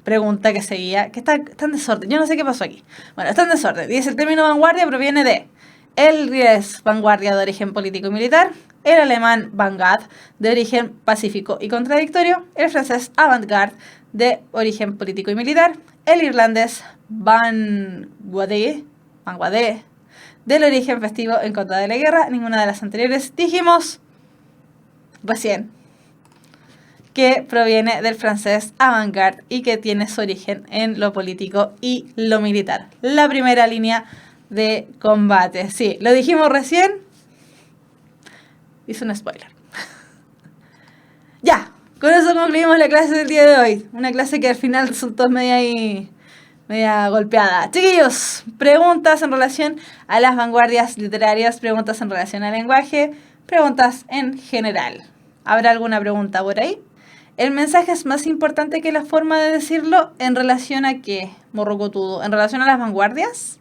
Speaker 2: pregunta que seguía, que está en desorden. Yo no sé qué pasó aquí. Bueno, está en desorden. Dice, el término vanguardia proviene de el inglés vanguardia de origen político y militar, el alemán vanguard de origen pacífico y contradictorio, el francés avant-garde de origen político y militar, el irlandés vanguardé del origen festivo en contra de la guerra. Ninguna de las anteriores. Dijimos recién que proviene del francés avant-garde y que tiene su origen en lo político y lo militar. La primera línea de combate. Sí, lo dijimos recién. Hice un spoiler. Ya, con eso concluimos la clase del día de hoy. Una clase que al final resultó media media golpeada. Chiquillos, preguntas en relación a las vanguardias literarias, preguntas en relación al lenguaje, preguntas en general. ¿Habrá alguna pregunta por ahí? ¿El mensaje es más importante que la forma de decirlo? ¿En relación a qué, morrocotudo? ¿En relación a las vanguardias?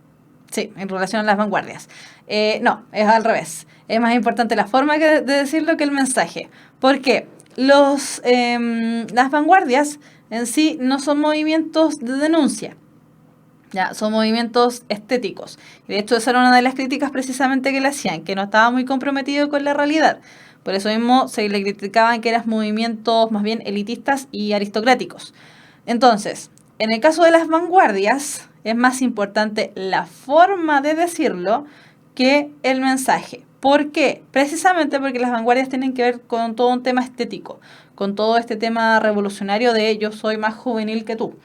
Speaker 2: Sí, en relación a las vanguardias. No, es al revés. Es más importante la forma de decirlo que el mensaje. ¿Por qué? Las vanguardias en sí no son movimientos de denuncia. Ya, son movimientos estéticos. Y de hecho, esa era una de las críticas precisamente que le hacían, que no estaba muy comprometido con la realidad. Por eso mismo se le criticaban que eran movimientos más bien elitistas y aristocráticos. Entonces, en el caso de las vanguardias, es más importante la forma de decirlo que el mensaje. ¿Por qué? Precisamente porque las vanguardias tienen que ver con todo un tema estético, con todo este tema revolucionario de yo soy más juvenil que tú,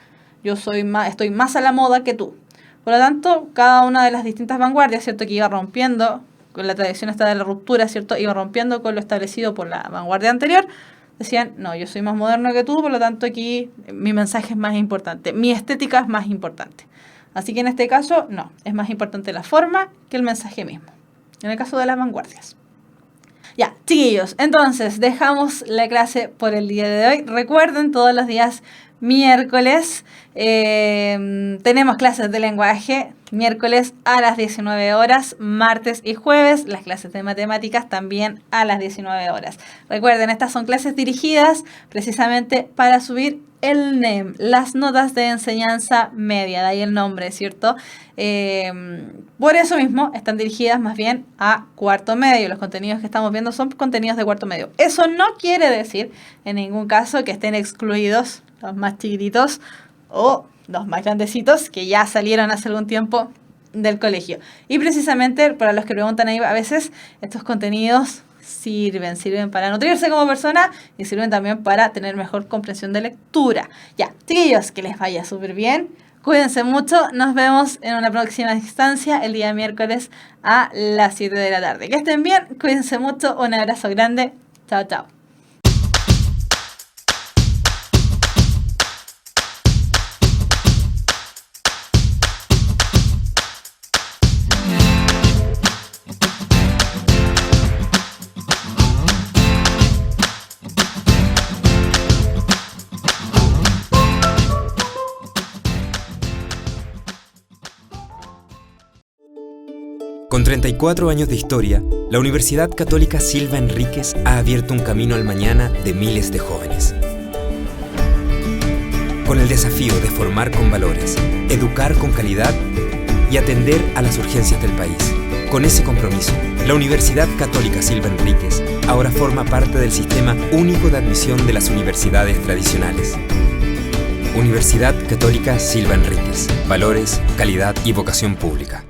Speaker 2: estoy más a la moda que tú. Por lo tanto, cada una de las distintas vanguardias, ¿cierto?, que iba rompiendo con la tradición esta de la ruptura, ¿cierto?, iba rompiendo con lo establecido por la vanguardia anterior, decían, no, yo soy más moderno que tú, por lo tanto aquí mi mensaje es más importante, mi estética es más importante. Así que en este caso, no, es más importante la forma que el mensaje mismo. En el caso de las vanguardias. Ya, chiquillos, entonces dejamos la clase por el día de hoy. Recuerden, todos los días miércoles tenemos clases de lenguaje. Miércoles a las 19 horas, martes y jueves, las clases de matemáticas también a las 19 horas. Recuerden, estas son clases dirigidas precisamente para subir el NEM, las notas de enseñanza media, de ahí el nombre, ¿cierto? Por eso mismo están dirigidas más bien a cuarto medio. Los contenidos que estamos viendo son contenidos de cuarto medio. Eso no quiere decir en ningún caso que estén excluidos los más chiquititos o los más grandecitos que ya salieron hace algún tiempo del colegio. Y precisamente para los que preguntan ahí a veces, estos contenidos sirven para nutrirse como persona y sirven también para tener mejor comprensión de lectura. Ya, chiquillos, que les vaya súper bien. Cuídense mucho. Nos vemos en una próxima instancia el día miércoles a las 7 de la tarde. Que estén bien, cuídense mucho. Un abrazo grande. Chao, chao.
Speaker 1: Con 34 años de historia, la Universidad Católica Silva Enríquez ha abierto un camino al mañana de miles de jóvenes. Con el desafío de formar con valores, educar con calidad y atender a las urgencias del país. Con ese compromiso, la Universidad Católica Silva Enríquez ahora forma parte del Sistema Único de Admisión de las Universidades Tradicionales. Universidad Católica Silva Enríquez. Valores, calidad y vocación pública.